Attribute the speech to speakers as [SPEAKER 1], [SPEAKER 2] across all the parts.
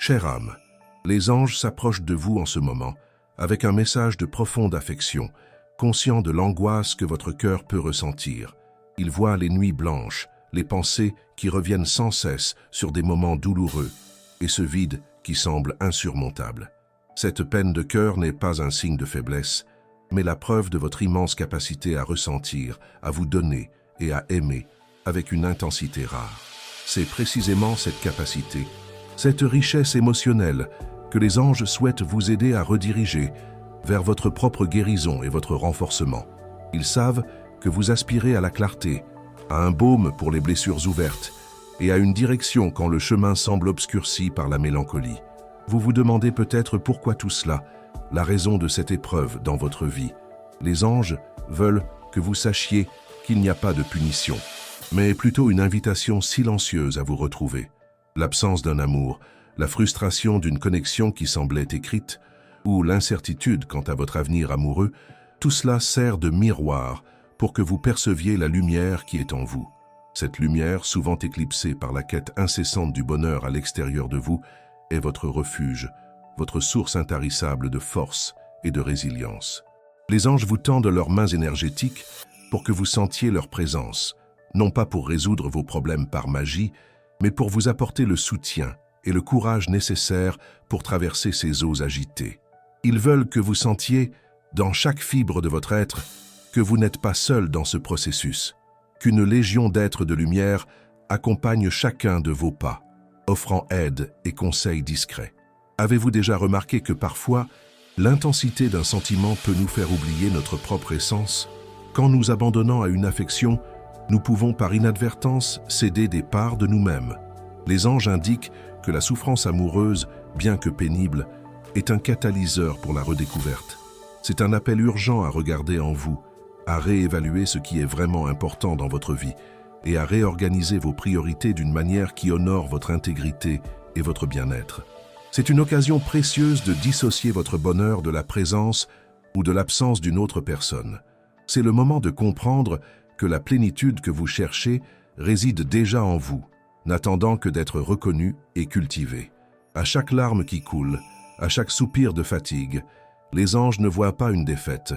[SPEAKER 1] Chère âme, les anges s'approchent de vous en ce moment avec un message de profonde affection, conscient de l'angoisse que votre cœur peut ressentir. Ils voient les nuits blanches, les pensées qui reviennent sans cesse sur des moments douloureux et ce vide qui semble insurmontable. Cette peine de cœur n'est pas un signe de faiblesse, mais la preuve de votre immense capacité à ressentir, à vous donner et à aimer avec une intensité rare. C'est précisément cette capacité, cette richesse émotionnelle que les anges souhaitent vous aider à rediriger vers votre propre guérison et votre renforcement. Ils savent que vous aspirez à la clarté, à un baume pour les blessures ouvertes et à une direction quand le chemin semble obscurci par la mélancolie. Vous vous demandez peut-être pourquoi tout cela, la raison de cette épreuve dans votre vie. Les anges veulent que vous sachiez qu'il n'y a pas de punition, mais plutôt une invitation silencieuse à vous retrouver. L'absence d'un amour, la frustration d'une connexion qui semblait écrite, ou l'incertitude quant à votre avenir amoureux, tout cela sert de miroir pour que vous perceviez la lumière qui est en vous. Cette lumière, souvent éclipsée par la quête incessante du bonheur à l'extérieur de vous, est votre refuge, votre source intarissable de force et de résilience. Les anges vous tendent leurs mains énergétiques pour que vous sentiez leur présence, non pas pour résoudre vos problèmes par magie, mais pour vous apporter le soutien et le courage nécessaires pour traverser ces eaux agitées. Ils veulent que vous sentiez, dans chaque fibre de votre être, que vous n'êtes pas seul dans ce processus, qu'une légion d'êtres de lumière accompagne chacun de vos pas, offrant aide et conseils discrets. Avez-vous déjà remarqué que parfois, l'intensité d'un sentiment peut nous faire oublier notre propre essence? Quand nous abandonnons à une affection, nous pouvons par inadvertance céder des parts de nous-mêmes. Les anges indiquent que la souffrance amoureuse, bien que pénible, est un catalyseur pour la redécouverte. C'est un appel urgent à regarder en vous, à réévaluer ce qui est vraiment important dans votre vie et à réorganiser vos priorités d'une manière qui honore votre intégrité et votre bien-être. C'est une occasion précieuse de dissocier votre bonheur de la présence ou de l'absence d'une autre personne. C'est le moment de comprendre que la plénitude que vous cherchez réside déjà en vous, n'attendant que d'être reconnue et cultivée. À chaque larme qui coule, à chaque soupir de fatigue, les anges ne voient pas une défaite,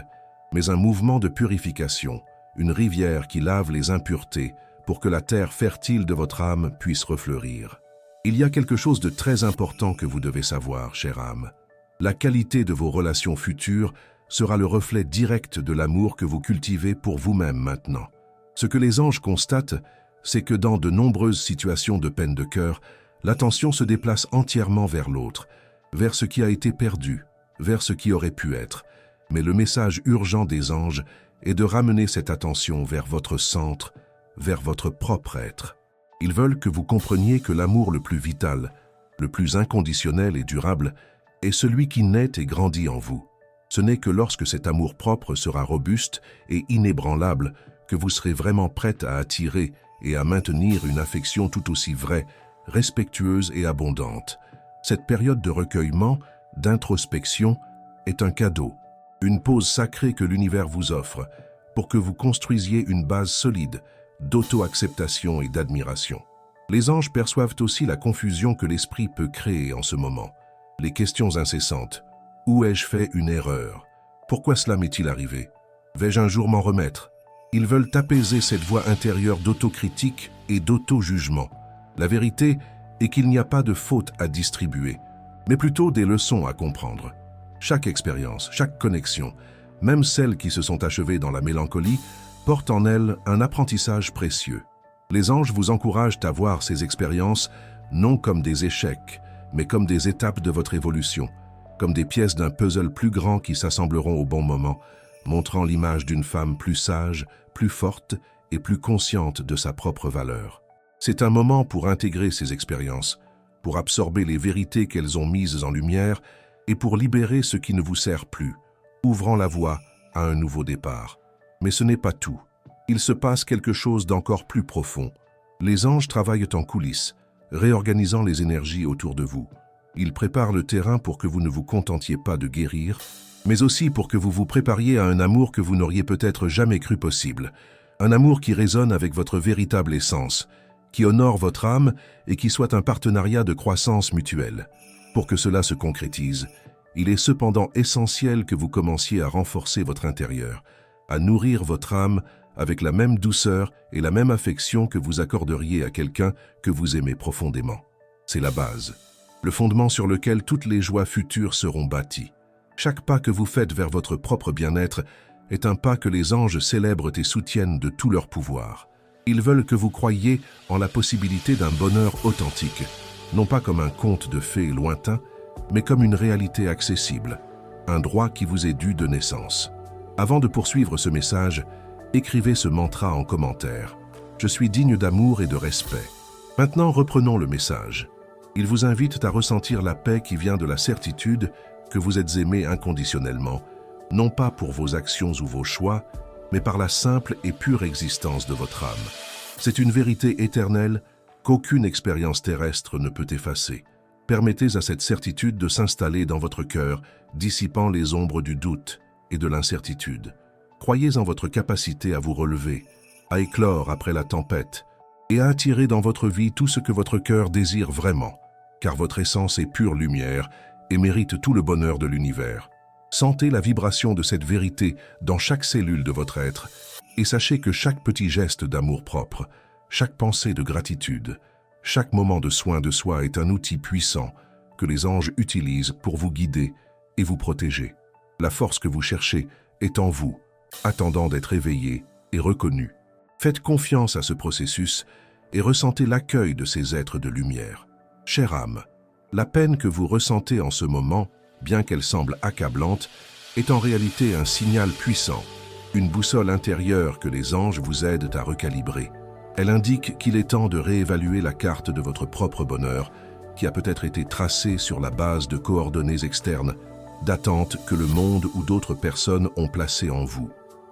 [SPEAKER 1] mais un mouvement de purification, une rivière qui lave les impuretés pour que la terre fertile de votre âme puisse refleurir. Il y a quelque chose de très important que vous devez savoir, chère âme. La qualité de vos relations futures sera le reflet direct de l'amour que vous cultivez pour vous-même maintenant. Ce que les anges constatent, c'est que dans de nombreuses situations de peine de cœur, l'attention se déplace entièrement vers l'autre, vers ce qui a été perdu, vers ce qui aurait pu être. Mais le message urgent des anges est de ramener cette attention vers votre centre, vers votre propre être. Ils veulent que vous compreniez que l'amour le plus vital, le plus inconditionnel et durable, est celui qui naît et grandit en vous. Ce n'est que lorsque cet amour propre sera robuste et inébranlable que vous serez vraiment prête à attirer et à maintenir une affection tout aussi vraie, respectueuse et abondante. Cette période de recueillement, d'introspection, est un cadeau, une pause sacrée que l'univers vous offre pour que vous construisiez une base solide d'auto-acceptation et d'admiration. Les anges perçoivent aussi la confusion que l'esprit peut créer en ce moment. Les questions incessantes. Où ai-je fait une erreur? Pourquoi cela m'est-il arrivé? Vais-je un jour m'en remettre? Ils veulent apaiser cette voix intérieure d'autocritique et d'auto-jugement. La vérité est qu'il n'y a pas de faute à distribuer, mais plutôt des leçons à comprendre. Chaque expérience, chaque connexion, même celles qui se sont achevées dans la mélancolie, portent en elles un apprentissage précieux. Les anges vous encouragent à voir ces expériences non comme des échecs, mais comme des étapes de votre évolution, comme des pièces d'un puzzle plus grand qui s'assembleront au bon moment, montrant l'image d'une femme plus sage, plus forte et plus consciente de sa propre valeur. C'est un moment pour intégrer ces expériences, pour absorber les vérités qu'elles ont mises en lumière et pour libérer ce qui ne vous sert plus, ouvrant la voie à un nouveau départ. Mais ce n'est pas tout. Il se passe quelque chose d'encore plus profond. Les anges travaillent en coulisses, réorganisant les énergies autour de vous. Ils préparent le terrain pour que vous ne vous contentiez pas de guérir, mais aussi pour que vous vous prépariez à un amour que vous n'auriez peut-être jamais cru possible. Un amour qui résonne avec votre véritable essence, qui honore votre âme et qui soit un partenariat de croissance mutuelle. Pour que cela se concrétise, il est cependant essentiel que vous commenciez à renforcer votre intérieur, à nourrir votre âme avec la même douceur et la même affection que vous accorderiez à quelqu'un que vous aimez profondément. C'est la base, le fondement sur lequel toutes les joies futures seront bâties. Chaque pas que vous faites vers votre propre bien-être est un pas que les anges célèbrent et soutiennent de tout leur pouvoir. Ils veulent que vous croyiez en la possibilité d'un bonheur authentique, non pas comme un conte de fées lointain, mais comme une réalité accessible, un droit qui vous est dû de naissance. Avant de poursuivre ce message, écrivez ce mantra en commentaire. Je suis digne d'amour et de respect. Maintenant, reprenons le message. Il vous invite à ressentir la paix qui vient de la certitude que vous êtes aimé inconditionnellement, non pas pour vos actions ou vos choix, mais par la simple et pure existence de votre âme. C'est une vérité éternelle qu'aucune expérience terrestre ne peut effacer. Permettez à cette certitude de s'installer dans votre cœur, dissipant les ombres du doute et de l'incertitude. Croyez en votre capacité à vous relever, à éclore après la tempête et à attirer dans votre vie tout ce que votre cœur désire vraiment, car votre essence est pure lumière et mérite tout le bonheur de l'univers. Sentez la vibration de cette vérité dans chaque cellule de votre être et sachez que chaque petit geste d'amour-propre, chaque pensée de gratitude, chaque moment de soin de soi est un outil puissant que les anges utilisent pour vous guider et vous protéger. La force que vous cherchez est en vous, attendant d'être éveillée et reconnue. Faites confiance à ce processus et ressentez l'accueil de ces êtres de lumière. Chère âme, la peine que vous ressentez en ce moment, bien qu'elle semble accablante, est en réalité un signal puissant, une boussole intérieure que les anges vous aident à recalibrer. Elle indique qu'il est temps de réévaluer la carte de votre propre bonheur, qui a peut-être été tracée sur la base de coordonnées externes, d'attentes que le monde ou d'autres personnes ont placées en vous.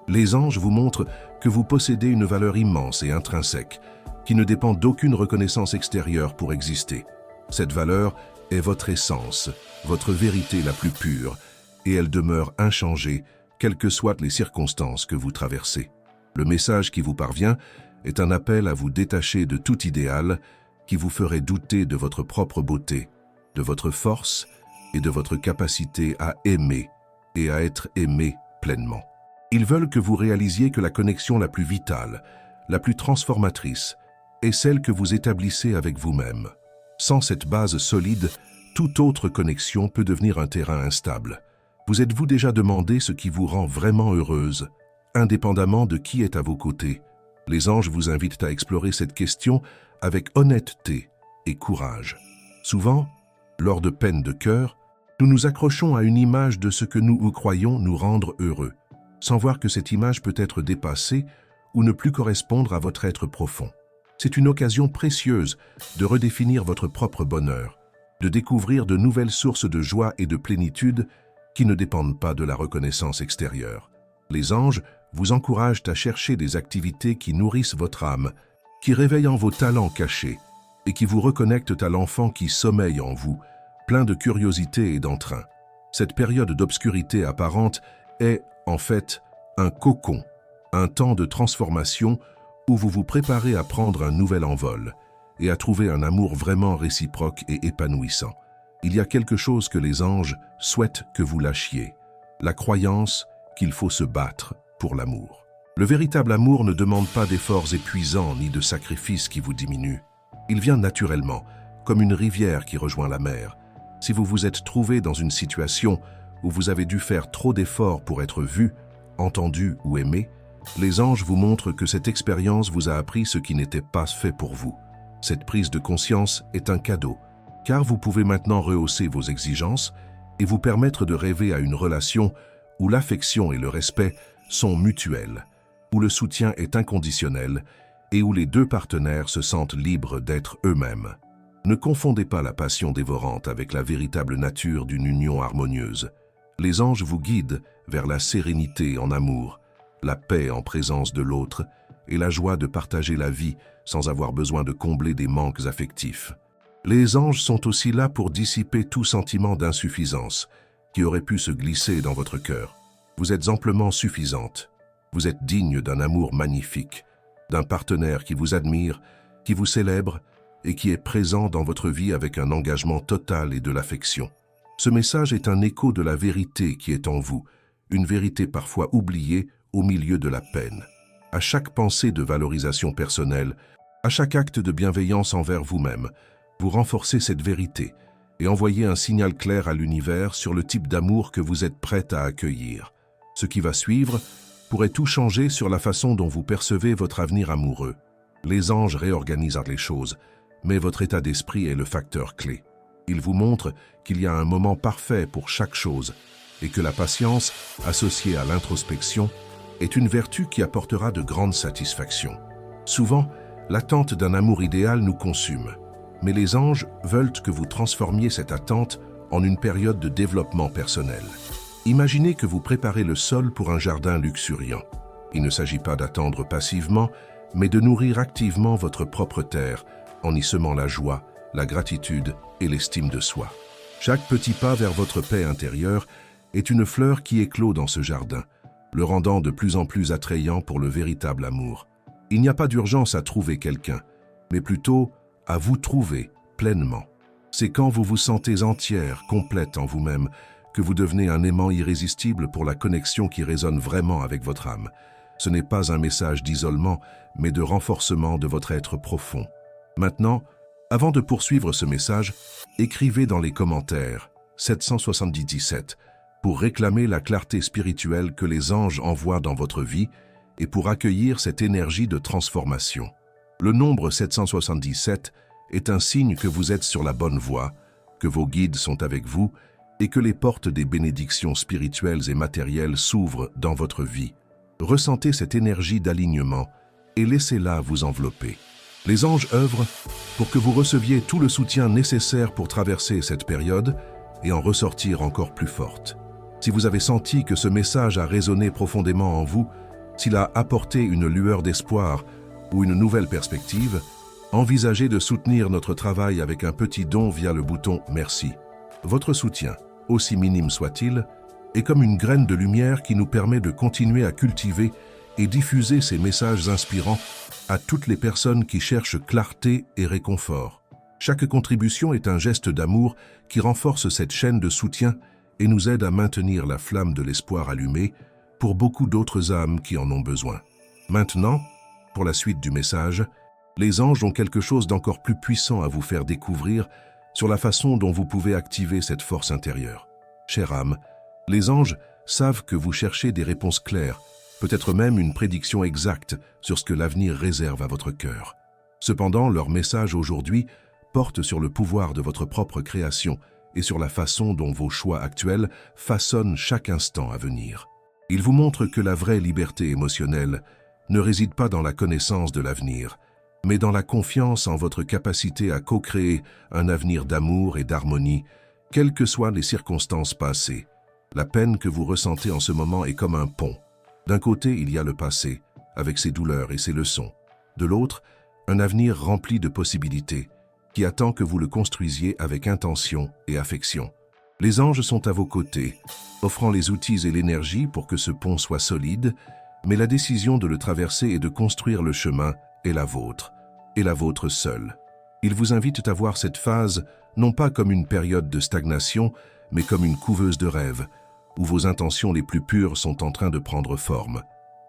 [SPEAKER 1] Les anges vous montrent que vous possédez une valeur immense et intrinsèque, qui ne dépend d'aucune reconnaissance extérieure pour exister. Cette valeur est votre essence, votre vérité la plus pure, et elle demeure inchangée, quelles que soient les circonstances que vous traversez. Le message qui vous parvient est un appel à vous détacher de tout idéal qui vous ferait douter de votre propre beauté, de votre force et de votre capacité à aimer et à être aimé pleinement. Ils veulent que vous réalisiez que la connexion la plus vitale, la plus transformatrice, est celle que vous établissez avec vous-même. Sans cette base solide, toute autre connexion peut devenir un terrain instable. Vous êtes-vous déjà demandé ce qui vous rend vraiment heureuse, indépendamment de qui est à vos côtés? Les anges vous invitent à explorer cette question avec honnêteté et courage. Souvent, lors de peines de cœur, nous nous accrochons à une image de ce que nous croyons nous rendre heureux, sans voir que cette image peut être dépassée ou ne plus correspondre à votre être profond. C'est une occasion précieuse de redéfinir votre propre bonheur, de découvrir de nouvelles sources de joie et de plénitude qui ne dépendent pas de la reconnaissance extérieure. Les anges vous encouragent à chercher des activités qui nourrissent votre âme, qui réveillent en vos talents cachés et qui vous reconnectent à l'enfant qui sommeille en vous, plein de curiosité et d'entrain. Cette période d'obscurité apparente est, en fait, un cocon, un temps de transformation où vous vous préparez à prendre un nouvel envol et à trouver un amour vraiment réciproque et épanouissant. Il y a quelque chose que les anges souhaitent que vous lâchiez, la croyance qu'il faut se battre pour l'amour. Le véritable amour ne demande pas d'efforts épuisants ni de sacrifices qui vous diminuent. Il vient naturellement, comme une rivière qui rejoint la mer. Si vous vous êtes trouvé dans une situation où vous avez dû faire trop d'efforts pour être vu, entendu ou aimé, les anges vous montrent que cette expérience vous a appris ce qui n'était pas fait pour vous. Cette prise de conscience est un cadeau, car vous pouvez maintenant rehausser vos exigences et vous permettre de rêver à une relation où l'affection et le respect sont mutuels, où le soutien est inconditionnel et où les deux partenaires se sentent libres d'être eux-mêmes. Ne confondez pas la passion dévorante avec la véritable nature d'une union harmonieuse. Les anges vous guident vers la sérénité en amour, la paix en présence de l'autre et la joie de partager la vie sans avoir besoin de combler des manques affectifs. Les anges sont aussi là pour dissiper tout sentiment d'insuffisance qui aurait pu se glisser dans votre cœur. Vous êtes amplement suffisante. Vous êtes digne d'un amour magnifique, d'un partenaire qui vous admire, qui vous célèbre et qui est présent dans votre vie avec un engagement total et de l'affection. Ce message est un écho de la vérité qui est en vous, une vérité parfois oubliée au milieu de la peine. À chaque pensée de valorisation personnelle, à chaque acte de bienveillance envers vous-même, vous renforcez cette vérité et envoyez un signal clair à l'univers sur le type d'amour que vous êtes prête à accueillir. Ce qui va suivre pourrait tout changer sur la façon dont vous percevez votre avenir amoureux. Les anges réorganisent les choses, mais votre état d'esprit est le facteur clé. Ils vous montrent qu'il y a un moment parfait pour chaque chose et que la patience, associée à l'introspection, est une vertu qui apportera de grandes satisfactions. Souvent, l'attente d'un amour idéal nous consume, mais les anges veulent que vous transformiez cette attente en une période de développement personnel. Imaginez que vous préparez le sol pour un jardin luxuriant. Il ne s'agit pas d'attendre passivement, mais de nourrir activement votre propre terre en y semant la joie, la gratitude et l'estime de soi. Chaque petit pas vers votre paix intérieure est une fleur qui éclot dans ce jardin, le rendant de plus en plus attrayant pour le véritable amour. Il n'y a pas d'urgence à trouver quelqu'un, mais plutôt à vous trouver pleinement. C'est quand vous vous sentez entière, complète en vous-même, que vous devenez un aimant irrésistible pour la connexion qui résonne vraiment avec votre âme. Ce n'est pas un message d'isolement, mais de renforcement de votre être profond. Maintenant, avant de poursuivre ce message, écrivez dans les commentaires 777 pour réclamer la clarté spirituelle que les anges envoient dans votre vie et pour accueillir cette énergie de transformation. Le nombre 777 est un signe que vous êtes sur la bonne voie, que vos guides sont avec vous et que les portes des bénédictions spirituelles et matérielles s'ouvrent dans votre vie. Ressentez cette énergie d'alignement et laissez-la vous envelopper. Les anges œuvrent pour que vous receviez tout le soutien nécessaire pour traverser cette période et en ressortir encore plus forte. Si vous avez senti que ce message a résonné profondément en vous, s'il a apporté une lueur d'espoir ou une nouvelle perspective, envisagez de soutenir notre travail avec un petit don via le bouton « Merci ». Votre soutien, aussi minime soit-il, est comme une graine de lumière qui nous permet de continuer à cultiver et diffuser ces messages inspirants à toutes les personnes qui cherchent clarté et réconfort. Chaque contribution est un geste d'amour qui renforce cette chaîne de soutien et nous aide à maintenir la flamme de l'espoir allumée pour beaucoup d'autres âmes qui en ont besoin. Maintenant, pour la suite du message, les anges ont quelque chose d'encore plus puissant à vous faire découvrir sur la façon dont vous pouvez activer cette force intérieure. Chère âme, les anges savent que vous cherchez des réponses claires, peut-être même une prédiction exacte sur ce que l'avenir réserve à votre cœur. Cependant, leur message aujourd'hui porte sur le pouvoir de votre propre création et sur la façon dont vos choix actuels façonnent chaque instant à venir. Ils vous montrent que la vraie liberté émotionnelle ne réside pas dans la connaissance de l'avenir, mais dans la confiance en votre capacité à co-créer un avenir d'amour et d'harmonie, quelles que soient les circonstances passées. La peine que vous ressentez en ce moment est comme un pont. D'un côté, il y a le passé, avec ses douleurs et ses leçons. De l'autre, un avenir rempli de possibilités, qui attend que vous le construisiez avec intention et affection. Les anges sont à vos côtés, offrant les outils et l'énergie pour que ce pont soit solide, mais la décision de le traverser et de construire le chemin est la vôtre seule. Ils vous invitent à voir cette phase non pas comme une période de stagnation, mais comme une couveuse de rêves, où vos intentions les plus pures sont en train de prendre forme.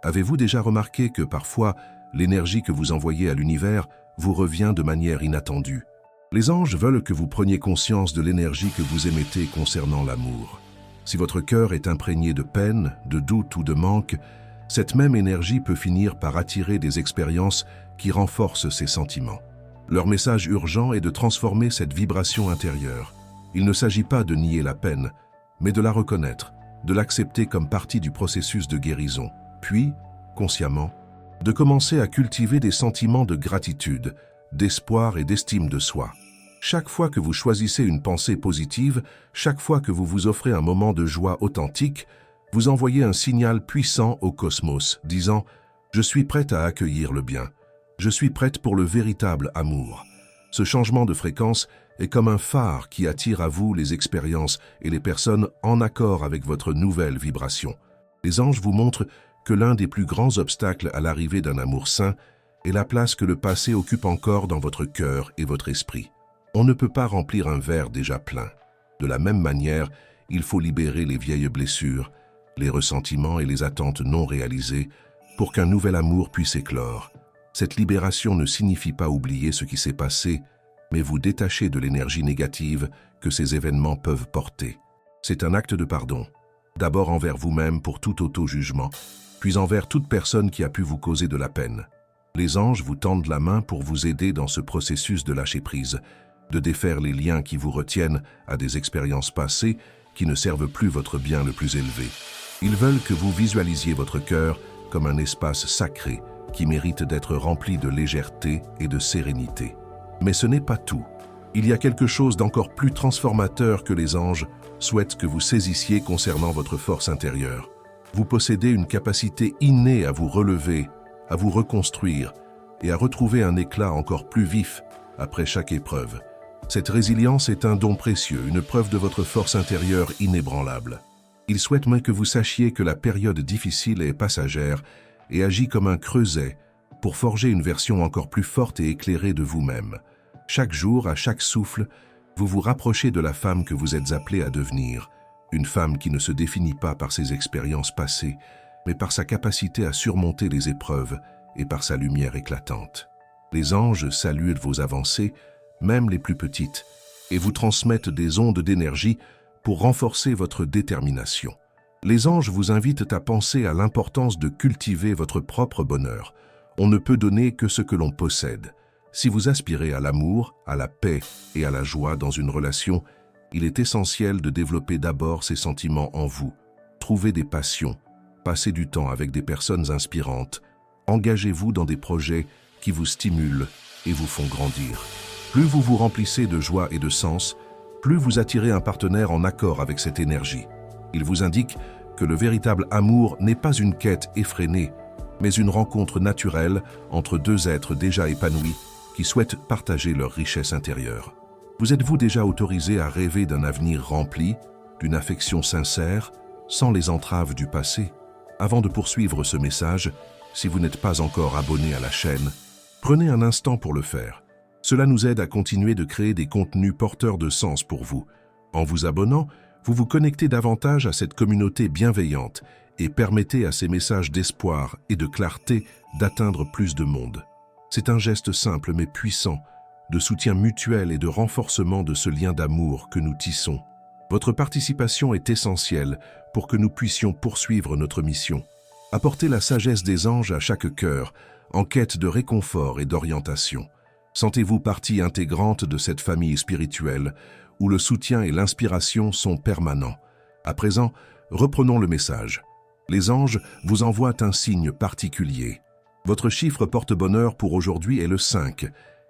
[SPEAKER 1] Avez-vous déjà remarqué que parfois, l'énergie que vous envoyez à l'univers vous revient de manière inattendue? Les anges veulent que vous preniez conscience de l'énergie que vous émettez concernant l'amour. Si votre cœur est imprégné de peine, de doute ou de manque, cette même énergie peut finir par attirer des expériences qui renforcent ces sentiments. Leur message urgent est de transformer cette vibration intérieure. Il ne s'agit pas de nier la peine, mais de la reconnaître, de l'accepter comme partie du processus de guérison, puis, consciemment, de commencer à cultiver des sentiments de gratitude, d'espoir et d'estime de soi. Chaque fois que vous choisissez une pensée positive, chaque fois que vous vous offrez un moment de joie authentique, vous envoyez un signal puissant au cosmos, disant « Je suis prête à accueillir le bien. Je suis prête pour le véritable amour. » Ce changement de fréquence est comme un phare qui attire à vous les expériences et les personnes en accord avec votre nouvelle vibration. Les anges vous montrent que l'un des plus grands obstacles à l'arrivée d'un amour sain et la place que le passé occupe encore dans votre cœur et votre esprit. On ne peut pas remplir un verre déjà plein. De la même manière, il faut libérer les vieilles blessures, les ressentiments et les attentes non réalisées pour qu'un nouvel amour puisse éclore. Cette libération ne signifie pas oublier ce qui s'est passé, mais vous détacher de l'énergie négative que ces événements peuvent porter. C'est un acte de pardon, d'abord envers vous-même pour tout auto-jugement, puis envers toute personne qui a pu vous causer de la peine. Les anges vous tendent la main pour vous aider dans ce processus de lâcher-prise, de défaire les liens qui vous retiennent à des expériences passées qui ne servent plus votre bien le plus élevé. Ils veulent que vous visualisiez votre cœur comme un espace sacré qui mérite d'être rempli de légèreté et de sérénité. Mais ce n'est pas tout. Il y a quelque chose d'encore plus transformateur que les anges souhaitent que vous saisissiez concernant votre force intérieure. Vous possédez une capacité innée à vous relever, à vous reconstruire et à retrouver un éclat encore plus vif après chaque épreuve. Cette résilience est un don précieux, une preuve de votre force intérieure inébranlable. Il souhaite même que vous sachiez que la période difficile est passagère et agit comme un creuset pour forger une version encore plus forte et éclairée de vous-même. Chaque jour, à chaque souffle, vous vous rapprochez de la femme que vous êtes appelée à devenir, une femme qui ne se définit pas par ses expériences passées, mais par sa capacité à surmonter les épreuves et par sa lumière éclatante. Les anges saluent vos avancées, même les plus petites, et vous transmettent des ondes d'énergie pour renforcer votre détermination. Les anges vous invitent à penser à l'importance de cultiver votre propre bonheur. On ne peut donner que ce que l'on possède. Si vous aspirez à l'amour, à la paix et à la joie dans une relation, il est essentiel de développer d'abord ces sentiments en vous. Trouvez des passions, passez du temps avec des personnes inspirantes, engagez-vous dans des projets qui vous stimulent et vous font grandir. Plus vous vous remplissez de joie et de sens, plus vous attirez un partenaire en accord avec cette énergie. Il vous indique que le véritable amour n'est pas une quête effrénée, mais une rencontre naturelle entre deux êtres déjà épanouis qui souhaitent partager leur richesse intérieure. Vous êtes-vous déjà autorisé à rêver d'un avenir rempli, d'une affection sincère, sans les entraves du passé? Avant de poursuivre ce message, si vous n'êtes pas encore abonné à la chaîne, prenez un instant pour le faire. Cela nous aide à continuer de créer des contenus porteurs de sens pour vous. En vous abonnant, vous vous connectez davantage à cette communauté bienveillante et permettez à ces messages d'espoir et de clarté d'atteindre plus de monde. C'est un geste simple mais puissant, de soutien mutuel et de renforcement de ce lien d'amour que nous tissons. Votre participation est essentielle pour que nous puissions poursuivre notre mission. Apportez la sagesse des anges à chaque cœur, en quête de réconfort et d'orientation. Sentez-vous partie intégrante de cette famille spirituelle où le soutien et l'inspiration sont permanents. À présent, reprenons le message. Les anges vous envoient un signe particulier. Votre chiffre porte-bonheur pour aujourd'hui est le 5.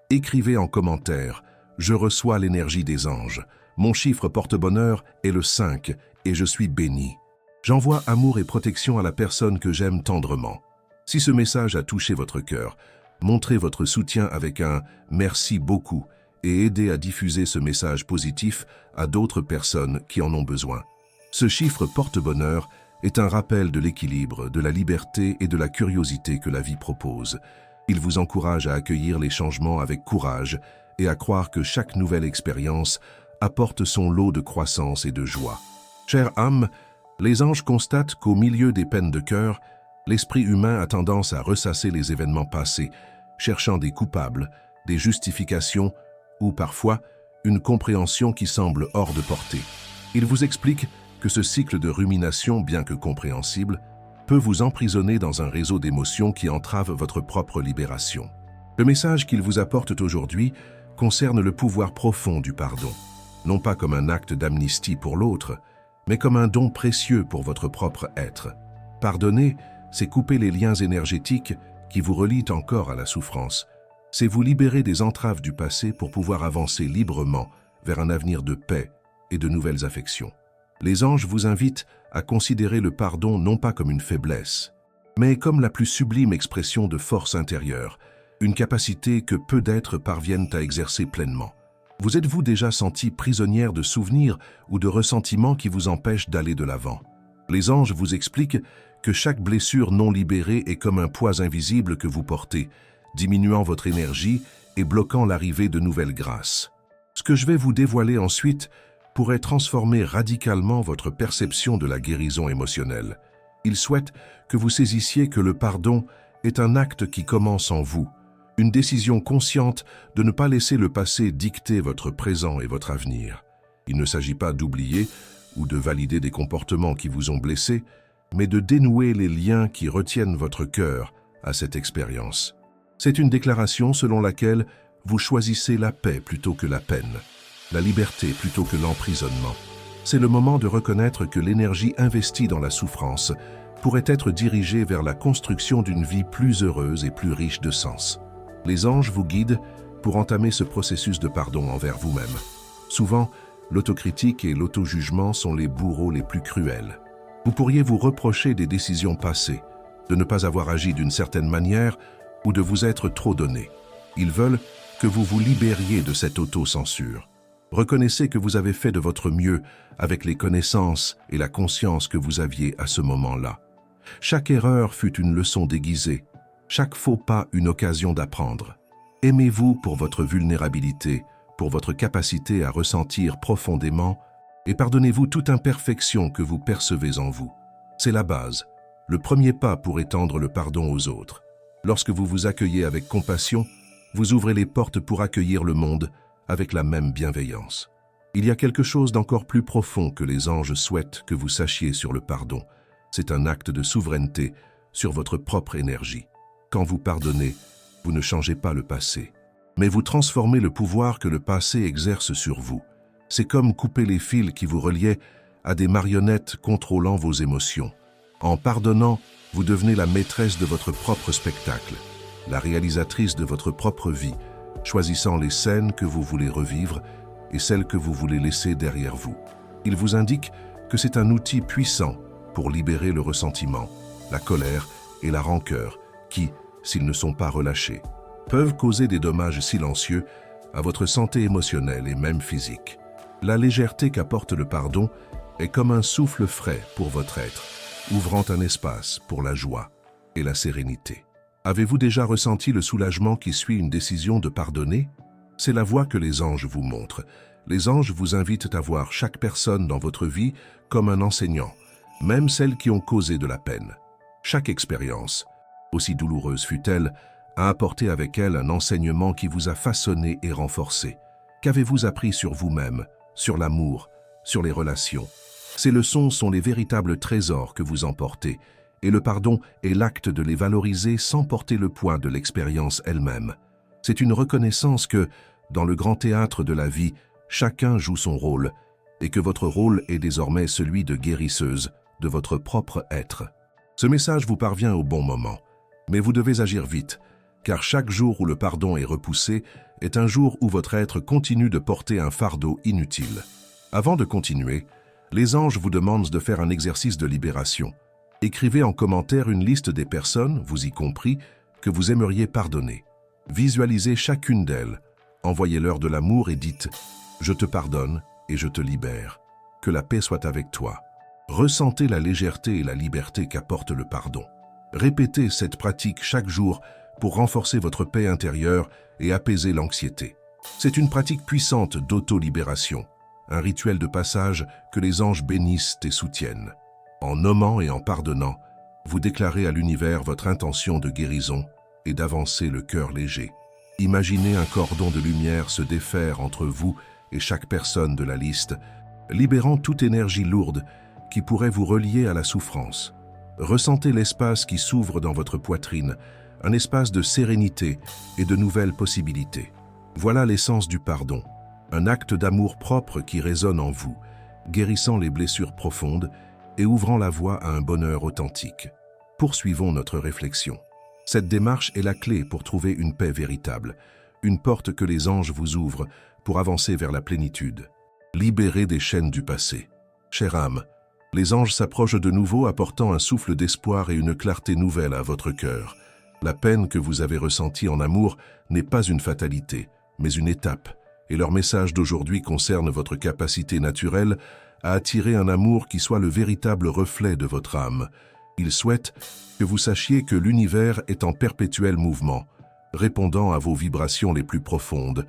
[SPEAKER 1] Écrivez en commentaire « Je reçois l'énergie des anges. Mon chiffre porte-bonheur est le 5 et je suis béni. J'envoie amour et protection à la personne que j'aime tendrement. » Si ce message a touché votre cœur, montrez votre soutien avec un « merci beaucoup » et aidez à diffuser ce message positif à d'autres personnes qui en ont besoin. Ce chiffre porte-bonheur est un rappel de l'équilibre, de la liberté et de la curiosité que la vie propose. Il vous encourage à accueillir les changements avec courage et à croire que chaque nouvelle expérience apporte son lot de croissance et de joie. Chère âme, les anges constatent qu'au milieu des peines de cœur, l'esprit humain a tendance à ressasser les événements passés, cherchant des coupables, des justifications ou parfois une compréhension qui semble hors de portée. Il vous explique que ce cycle de rumination, bien que compréhensible, peut vous emprisonner dans un réseau d'émotions qui entrave votre propre libération. Le message qu'il vous apporte aujourd'hui concerne le pouvoir profond du pardon, non pas comme un acte d'amnistie pour l'autre, mais comme un don précieux pour votre propre être. Pardonner, c'est couper les liens énergétiques qui vous relient encore à la souffrance. C'est vous libérer des entraves du passé pour pouvoir avancer librement vers un avenir de paix et de nouvelles affections. Les anges vous invitent à considérer le pardon non pas comme une faiblesse, mais comme la plus sublime expression de force intérieure, une capacité que peu d'êtres parviennent à exercer pleinement. Vous êtes-vous déjà senti prisonnière de souvenirs ou de ressentiments qui vous empêchent d'aller de l'avant? Les anges vous expliquent que chaque blessure non libérée est comme un poids invisible que vous portez, diminuant votre énergie et bloquant l'arrivée de nouvelles grâces. Ce que je vais vous dévoiler ensuite pourrait transformer radicalement votre perception de la guérison émotionnelle. Il souhaite que vous saisissiez que le pardon est un acte qui commence en vous, une décision consciente de ne pas laisser le passé dicter votre présent et votre avenir. Il ne s'agit pas d'oublier ou de valider des comportements qui vous ont blessé, mais de dénouer les liens qui retiennent votre cœur à cette expérience. C'est une déclaration selon laquelle vous choisissez la paix plutôt que la peine, la liberté plutôt que l'emprisonnement. C'est le moment de reconnaître que l'énergie investie dans la souffrance pourrait être dirigée vers la construction d'une vie plus heureuse et plus riche de sens. Les anges vous guident pour entamer ce processus de pardon envers vous-même. Souvent, l'autocritique et l'auto-jugement sont les bourreaux les plus cruels. Vous pourriez vous reprocher des décisions passées, de ne pas avoir agi d'une certaine manière ou de vous être trop donné. Ils veulent que vous vous libériez de cette auto-censure. Reconnaissez que vous avez fait de votre mieux avec les connaissances et la conscience que vous aviez à ce moment-là. Chaque erreur fut une leçon déguisée, chaque faux pas une occasion d'apprendre. Aimez-vous pour votre vulnérabilité, pour votre capacité à ressentir profondément, et pardonnez-vous toute imperfection que vous percevez en vous. C'est la base, le premier pas pour étendre le pardon aux autres. Lorsque vous vous accueillez avec compassion, vous ouvrez les portes pour accueillir le monde avec la même bienveillance. Il y a quelque chose d'encore plus profond que les anges souhaitent que vous sachiez sur le pardon. C'est un acte de souveraineté sur votre propre énergie. Quand vous pardonnez, vous ne changez pas le passé, mais vous transformez le pouvoir que le passé exerce sur vous. C'est comme couper les fils qui vous reliaient à des marionnettes contrôlant vos émotions. En pardonnant, vous devenez la maîtresse de votre propre spectacle, la réalisatrice de votre propre vie, choisissant les scènes que vous voulez revivre et celles que vous voulez laisser derrière vous. Il vous indique que c'est un outil puissant pour libérer le ressentiment, la colère et la rancœur qui, s'ils ne sont pas relâchés, peuvent causer des dommages silencieux à votre santé émotionnelle et même physique. La légèreté qu'apporte le pardon est comme un souffle frais pour votre être, ouvrant un espace pour la joie et la sérénité. Avez-vous déjà ressenti le soulagement qui suit une décision de pardonner? C'est la voie que les anges vous montrent. Les anges vous invitent à voir chaque personne dans votre vie comme un enseignant, même celles qui ont causé de la peine. Chaque expérience, aussi douloureuse fût-elle, a apporté avec elle un enseignement qui vous a façonné et renforcé. Qu'avez-vous appris sur vous-même, sur l'amour, sur les relations? Ces leçons sont les véritables trésors que vous emportez, et le pardon est l'acte de les valoriser sans porter le poids de l'expérience elle-même. C'est une reconnaissance que, dans le grand théâtre de la vie, chacun joue son rôle, et que votre rôle est désormais celui de guérisseuse de votre propre être. Ce message vous parvient au bon moment, mais vous devez agir vite, car chaque jour où le pardon est repoussé est un jour où votre être continue de porter un fardeau inutile. Avant de continuer, les anges vous demandent de faire un exercice de libération. Écrivez en commentaire une liste des personnes, vous y compris, que vous aimeriez pardonner. Visualisez chacune d'elles, envoyez-leur de l'amour et dites « Je te pardonne et je te libère. Que la paix soit avec toi. » Ressentez la légèreté et la liberté qu'apporte le pardon. Répétez cette pratique chaque jour pour renforcer votre paix intérieure et apaiser l'anxiété. C'est une pratique puissante d'auto-libération, un rituel de passage que les anges bénissent et soutiennent. En nommant et en pardonnant, vous déclarez à l'univers votre intention de guérison et d'avancer le cœur léger. Imaginez un cordon de lumière se défaire entre vous et chaque personne de la liste, libérant toute énergie lourde qui pourrait vous relier à la souffrance. Ressentez l'espace qui s'ouvre dans votre poitrine, un espace de sérénité et de nouvelles possibilités. Voilà l'essence du pardon, un acte d'amour propre qui résonne en vous, guérissant les blessures profondes et ouvrant la voie à un bonheur authentique. Poursuivons notre réflexion. Cette démarche est la clé pour trouver une paix véritable, une porte que les anges vous ouvrent pour avancer vers la plénitude. Libérez des chaînes du passé. Chère âme, les anges s'approchent de nouveau apportant un souffle d'espoir et une clarté nouvelle à votre cœur. La peine que vous avez ressentie en amour n'est pas une fatalité, mais une étape, et leur message d'aujourd'hui concerne votre capacité naturelle à attirer un amour qui soit le véritable reflet de votre âme. Ils souhaitent que vous sachiez que l'univers est en perpétuel mouvement, répondant à vos vibrations les plus profondes,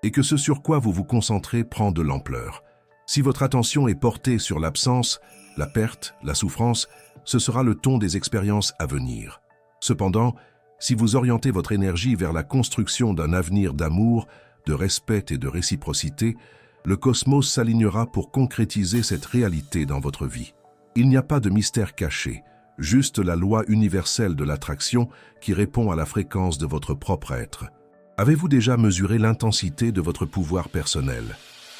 [SPEAKER 1] et que ce sur quoi vous vous concentrez prend de l'ampleur. Si votre attention est portée sur l'absence, la perte, la souffrance, ce sera le ton des expériences à venir. Cependant, si vous orientez votre énergie vers la construction d'un avenir d'amour, de respect et de réciprocité, le cosmos s'alignera pour concrétiser cette réalité dans votre vie. Il n'y a pas de mystère caché, juste la loi universelle de l'attraction qui répond à la fréquence de votre propre être. Avez-vous déjà mesuré l'intensité de votre pouvoir personnel?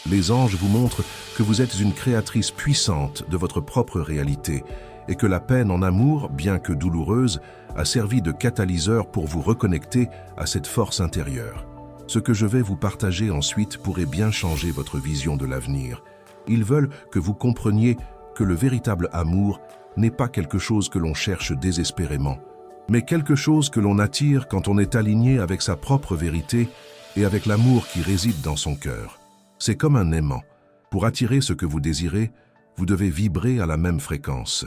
[SPEAKER 1] Les anges vous montrent que vous êtes une créatrice puissante de votre propre réalité et que la peine en amour, bien que douloureuse, a servi de catalyseur pour vous reconnecter à cette force intérieure. Ce que je vais vous partager ensuite pourrait bien changer votre vision de l'avenir. Ils veulent que vous compreniez que le véritable amour n'est pas quelque chose que l'on cherche désespérément, mais quelque chose que l'on attire quand on est aligné avec sa propre vérité et avec l'amour qui réside dans son cœur. C'est comme un aimant. Pour attirer ce que vous désirez, vous devez vibrer à la même fréquence.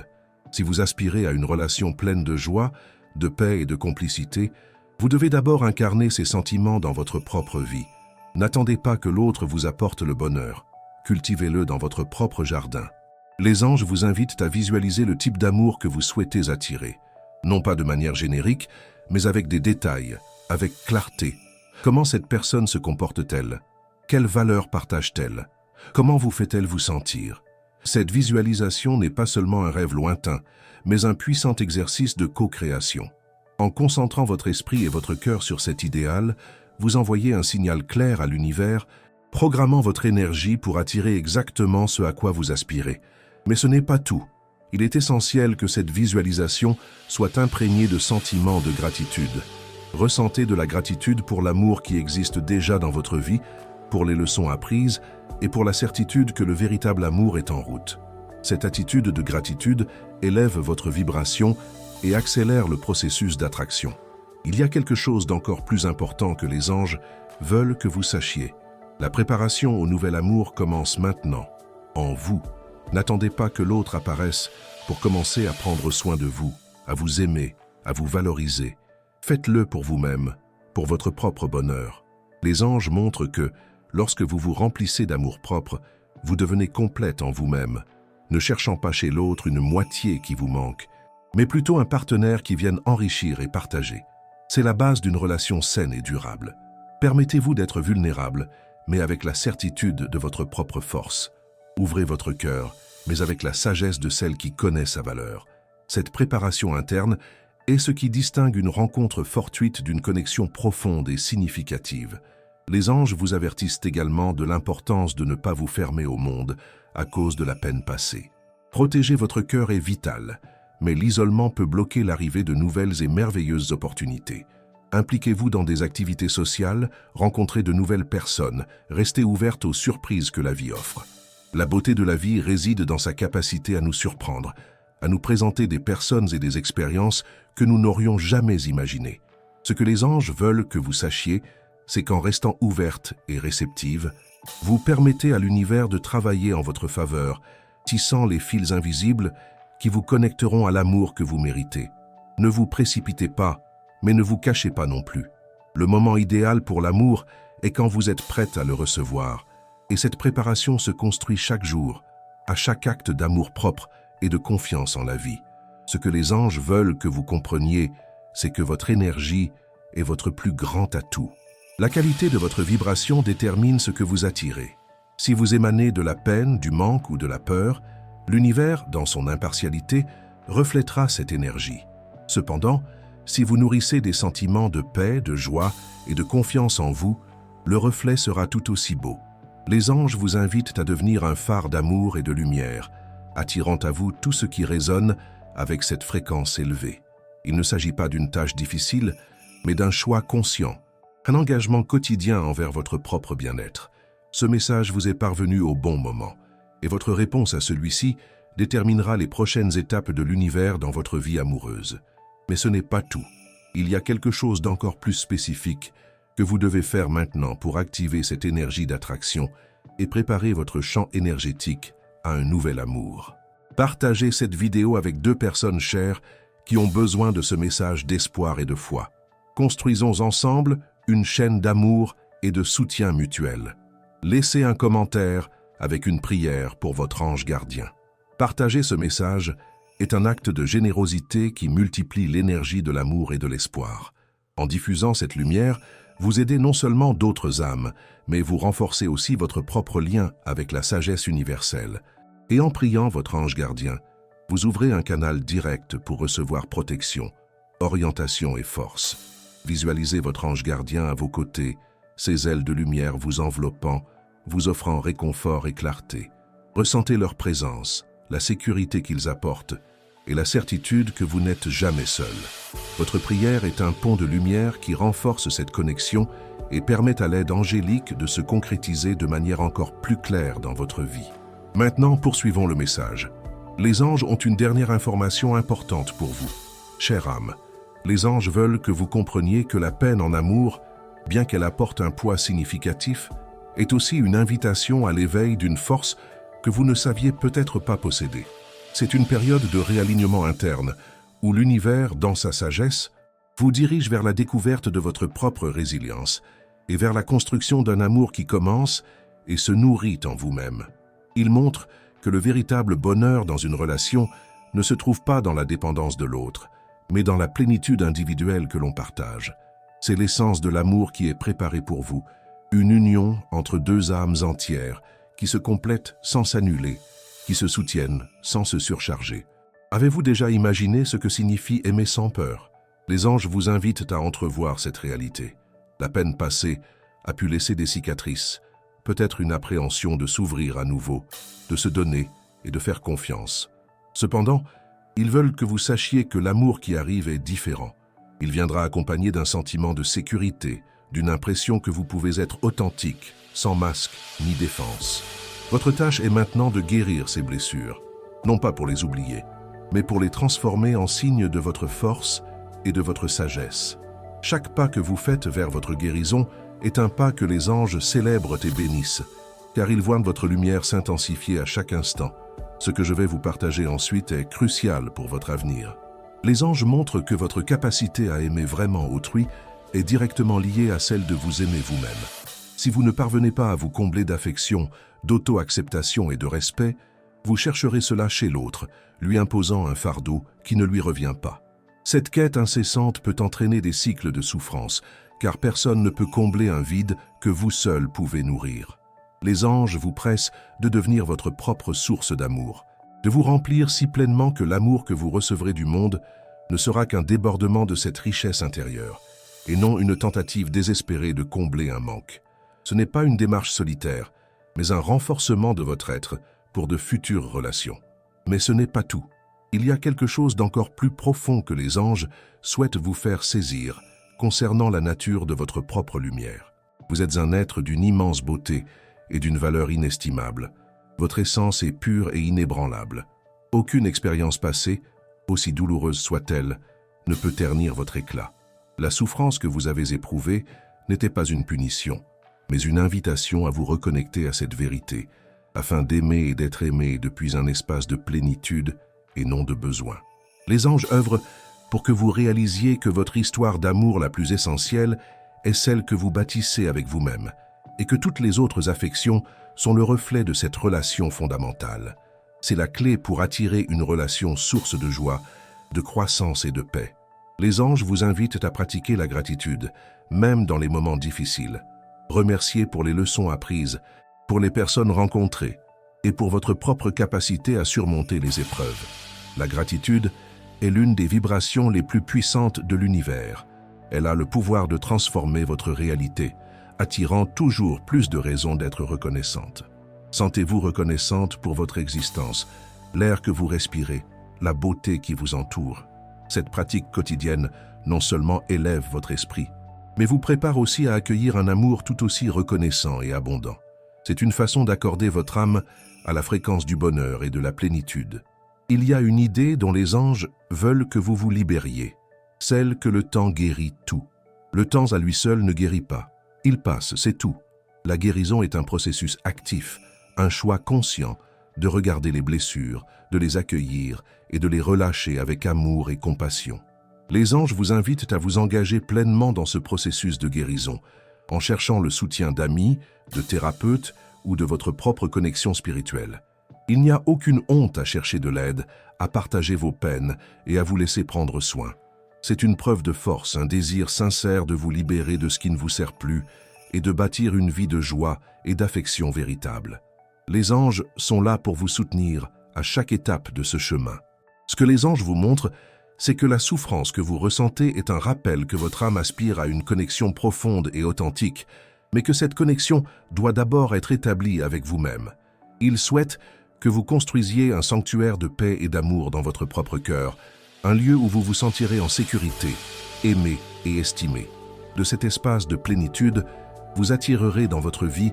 [SPEAKER 1] Si vous aspirez à une relation pleine de joie, de paix et de complicité, vous devez d'abord incarner ces sentiments dans votre propre vie. N'attendez pas que l'autre vous apporte le bonheur. Cultivez-le dans votre propre jardin. Les anges vous invitent à visualiser le type d'amour que vous souhaitez attirer. Non pas de manière générique, mais avec des détails, avec clarté. Comment cette personne se comporte-t-elle? Quelles valeurs partage-t-elle? Comment vous fait-elle vous sentir? Cette visualisation n'est pas seulement un rêve lointain, mais un puissant exercice de co-création. En concentrant votre esprit et votre cœur sur cet idéal, vous envoyez un signal clair à l'univers, programmant votre énergie pour attirer exactement ce à quoi vous aspirez. Mais ce n'est pas tout. Il est essentiel que cette visualisation soit imprégnée de sentiments de gratitude. Ressentez de la gratitude pour l'amour qui existe déjà dans votre vie, pour les leçons apprises et pour la certitude que le véritable amour est en route. Cette attitude de gratitude élève votre vibration et accélère le processus d'attraction. Il y a quelque chose d'encore plus important que les anges veulent que vous sachiez. La préparation au nouvel amour commence maintenant, en vous. N'attendez pas que l'autre apparaisse pour commencer à prendre soin de vous, à vous aimer, à vous valoriser. Faites-le pour vous-même, pour votre propre bonheur. Les anges montrent que, lorsque vous vous remplissez d'amour-propre, vous devenez complète en vous-même, ne cherchant pas chez l'autre une moitié qui vous manque, mais plutôt un partenaire qui vienne enrichir et partager. C'est la base d'une relation saine et durable. Permettez-vous d'être vulnérable, mais avec la certitude de votre propre force. Ouvrez votre cœur, mais avec la sagesse de celle qui connaît sa valeur. Cette préparation interne est ce qui distingue une rencontre fortuite d'une connexion profonde et significative. Les anges vous avertissent également de l'importance de ne pas vous fermer au monde à cause de la peine passée. Protéger votre cœur est vital, mais l'isolement peut bloquer l'arrivée de nouvelles et merveilleuses opportunités. Impliquez-vous dans des activités sociales, rencontrez de nouvelles personnes, restez ouverte aux surprises que la vie offre. La beauté de la vie réside dans sa capacité à nous surprendre, à nous présenter des personnes et des expériences que nous n'aurions jamais imaginées. Ce que les anges veulent que vous sachiez, c'est qu'en restant ouverte et réceptive, vous permettez à l'univers de travailler en votre faveur, tissant les fils invisibles qui vous connecteront à l'amour que vous méritez. Ne vous précipitez pas, mais ne vous cachez pas non plus. Le moment idéal pour l'amour est quand vous êtes prête à le recevoir, et cette préparation se construit chaque jour, à chaque acte d'amour-propre et de confiance en la vie. Ce que les anges veulent que vous compreniez, c'est que votre énergie est votre plus grand atout. La qualité de votre vibration détermine ce que vous attirez. Si vous émanez de la peine, du manque ou de la peur, l'univers, dans son impartialité, reflètera cette énergie. Cependant, si vous nourrissez des sentiments de paix, de joie et de confiance en vous, le reflet sera tout aussi beau. Les anges vous invitent à devenir un phare d'amour et de lumière, attirant à vous tout ce qui résonne avec cette fréquence élevée. Il ne s'agit pas d'une tâche difficile, mais d'un choix conscient, un engagement quotidien envers votre propre bien-être. Ce message vous est parvenu au bon moment, et votre réponse à celui-ci déterminera les prochaines étapes de l'univers dans votre vie amoureuse. Mais ce n'est pas tout. Il y a quelque chose d'encore plus spécifique que vous devez faire maintenant pour activer cette énergie d'attraction et préparer votre champ énergétique à un nouvel amour. Partagez cette vidéo avec 2 personnes chères qui ont besoin de ce message d'espoir et de foi. Construisons ensemble une chaîne d'amour et de soutien mutuel. Laissez un commentaire avec une prière pour votre ange gardien. Partager ce message est un acte de générosité qui multiplie l'énergie de l'amour et de l'espoir. En diffusant cette lumière, vous aidez non seulement d'autres âmes, mais vous renforcez aussi votre propre lien avec la sagesse universelle. Et en priant votre ange gardien, vous ouvrez un canal direct pour recevoir protection, orientation et force. Visualisez votre ange gardien à vos côtés, ses ailes de lumière vous enveloppant, vous offrant réconfort et clarté. Ressentez leur présence, la sécurité qu'ils apportent et la certitude que vous n'êtes jamais seul. Votre prière est un pont de lumière qui renforce cette connexion et permet à l'aide angélique de se concrétiser de manière encore plus claire dans votre vie. Maintenant, poursuivons le message. Les anges ont une dernière information importante pour vous. Chère âme, les anges veulent que vous compreniez que la peine en amour, bien qu'elle apporte un poids significatif, est aussi une invitation à l'éveil d'une force que vous ne saviez peut-être pas posséder. C'est une période de réalignement interne, où l'univers, dans sa sagesse, vous dirige vers la découverte de votre propre résilience et vers la construction d'un amour qui commence et se nourrit en vous-même. Il montre que le véritable bonheur dans une relation ne se trouve pas dans la dépendance de l'autre, mais dans la plénitude individuelle que l'on partage. C'est l'essence de l'amour qui est préparée pour vous, une union entre deux âmes entières qui se complètent sans s'annuler, qui se soutiennent sans se surcharger. Avez-vous déjà imaginé ce que signifie aimer sans peur? Les anges vous invitent à entrevoir cette réalité. La peine passée a pu laisser des cicatrices, peut-être une appréhension de s'ouvrir à nouveau, de se donner et de faire confiance. Cependant, ils veulent que vous sachiez que l'amour qui arrive est différent. Il viendra accompagné d'un sentiment de sécurité, d'une impression que vous pouvez être authentique, sans masque ni défense. Votre tâche est maintenant de guérir ces blessures, non pas pour les oublier, mais pour les transformer en signes de votre force et de votre sagesse. Chaque pas que vous faites vers votre guérison est un pas que les anges célèbrent et bénissent, car ils voient votre lumière s'intensifier à chaque instant. Ce que je vais vous partager ensuite est crucial pour votre avenir. Les anges montrent que votre capacité à aimer vraiment autrui est directement liée à celle de vous aimer vous-même. Si vous ne parvenez pas à vous combler d'affection, d'auto-acceptation et de respect, vous chercherez cela chez l'autre, lui imposant un fardeau qui ne lui revient pas. Cette quête incessante peut entraîner des cycles de souffrance, car personne ne peut combler un vide que vous seul pouvez nourrir. Les anges vous pressent de devenir votre propre source d'amour, de vous remplir si pleinement que l'amour que vous recevrez du monde ne sera qu'un débordement de cette richesse intérieure, et non une tentative désespérée de combler un manque. Ce n'est pas une démarche solitaire, mais un renforcement de votre être pour de futures relations. Mais ce n'est pas tout. Il y a quelque chose d'encore plus profond que les anges souhaitent vous faire saisir concernant la nature de votre propre lumière. Vous êtes un être d'une immense beauté et d'une valeur inestimable. Votre essence est pure et inébranlable. Aucune expérience passée, aussi douloureuse soit-elle, ne peut ternir votre éclat. La souffrance que vous avez éprouvée n'était pas une punition, mais une invitation à vous reconnecter à cette vérité, afin d'aimer et d'être aimé depuis un espace de plénitude et non de besoin. Les anges œuvrent pour que vous réalisiez que votre histoire d'amour la plus essentielle est celle que vous bâtissez avec vous-même, et que toutes les autres affections sont le reflet de cette relation fondamentale. C'est la clé pour attirer une relation source de joie, de croissance et de paix. Les anges vous invitent à pratiquer la gratitude, même dans les moments difficiles. Remerciez pour les leçons apprises, pour les personnes rencontrées et pour votre propre capacité à surmonter les épreuves. La gratitude est l'une des vibrations les plus puissantes de l'univers. Elle a le pouvoir de transformer votre réalité, attirant toujours plus de raisons d'être reconnaissante. Sentez-vous reconnaissante pour votre existence, l'air que vous respirez, la beauté qui vous entoure. Cette pratique quotidienne non seulement élève votre esprit, mais vous prépare aussi à accueillir un amour tout aussi reconnaissant et abondant. C'est une façon d'accorder votre âme à la fréquence du bonheur et de la plénitude. Il y a une idée dont les anges veulent que vous vous libériez, celle que le temps guérit tout. Le temps à lui seul ne guérit pas. Il passe, c'est tout. La guérison est un processus actif, un choix conscient de regarder les blessures, de les accueillir et de les relâcher avec amour et compassion. Les anges vous invitent à vous engager pleinement dans ce processus de guérison, en cherchant le soutien d'amis, de thérapeutes ou de votre propre connexion spirituelle. Il n'y a aucune honte à chercher de l'aide, à partager vos peines et à vous laisser prendre soin. C'est une preuve de force, un désir sincère de vous libérer de ce qui ne vous sert plus et de bâtir une vie de joie et d'affection véritable. Les anges sont là pour vous soutenir à chaque étape de ce chemin. Ce que les anges vous montrent, c'est que la souffrance que vous ressentez est un rappel que votre âme aspire à une connexion profonde et authentique, mais que cette connexion doit d'abord être établie avec vous-même. Ils souhaitent que vous construisiez un sanctuaire de paix et d'amour dans votre propre cœur, un lieu où vous vous sentirez en sécurité, aimé et estimé. De cet espace de plénitude, vous attirerez dans votre vie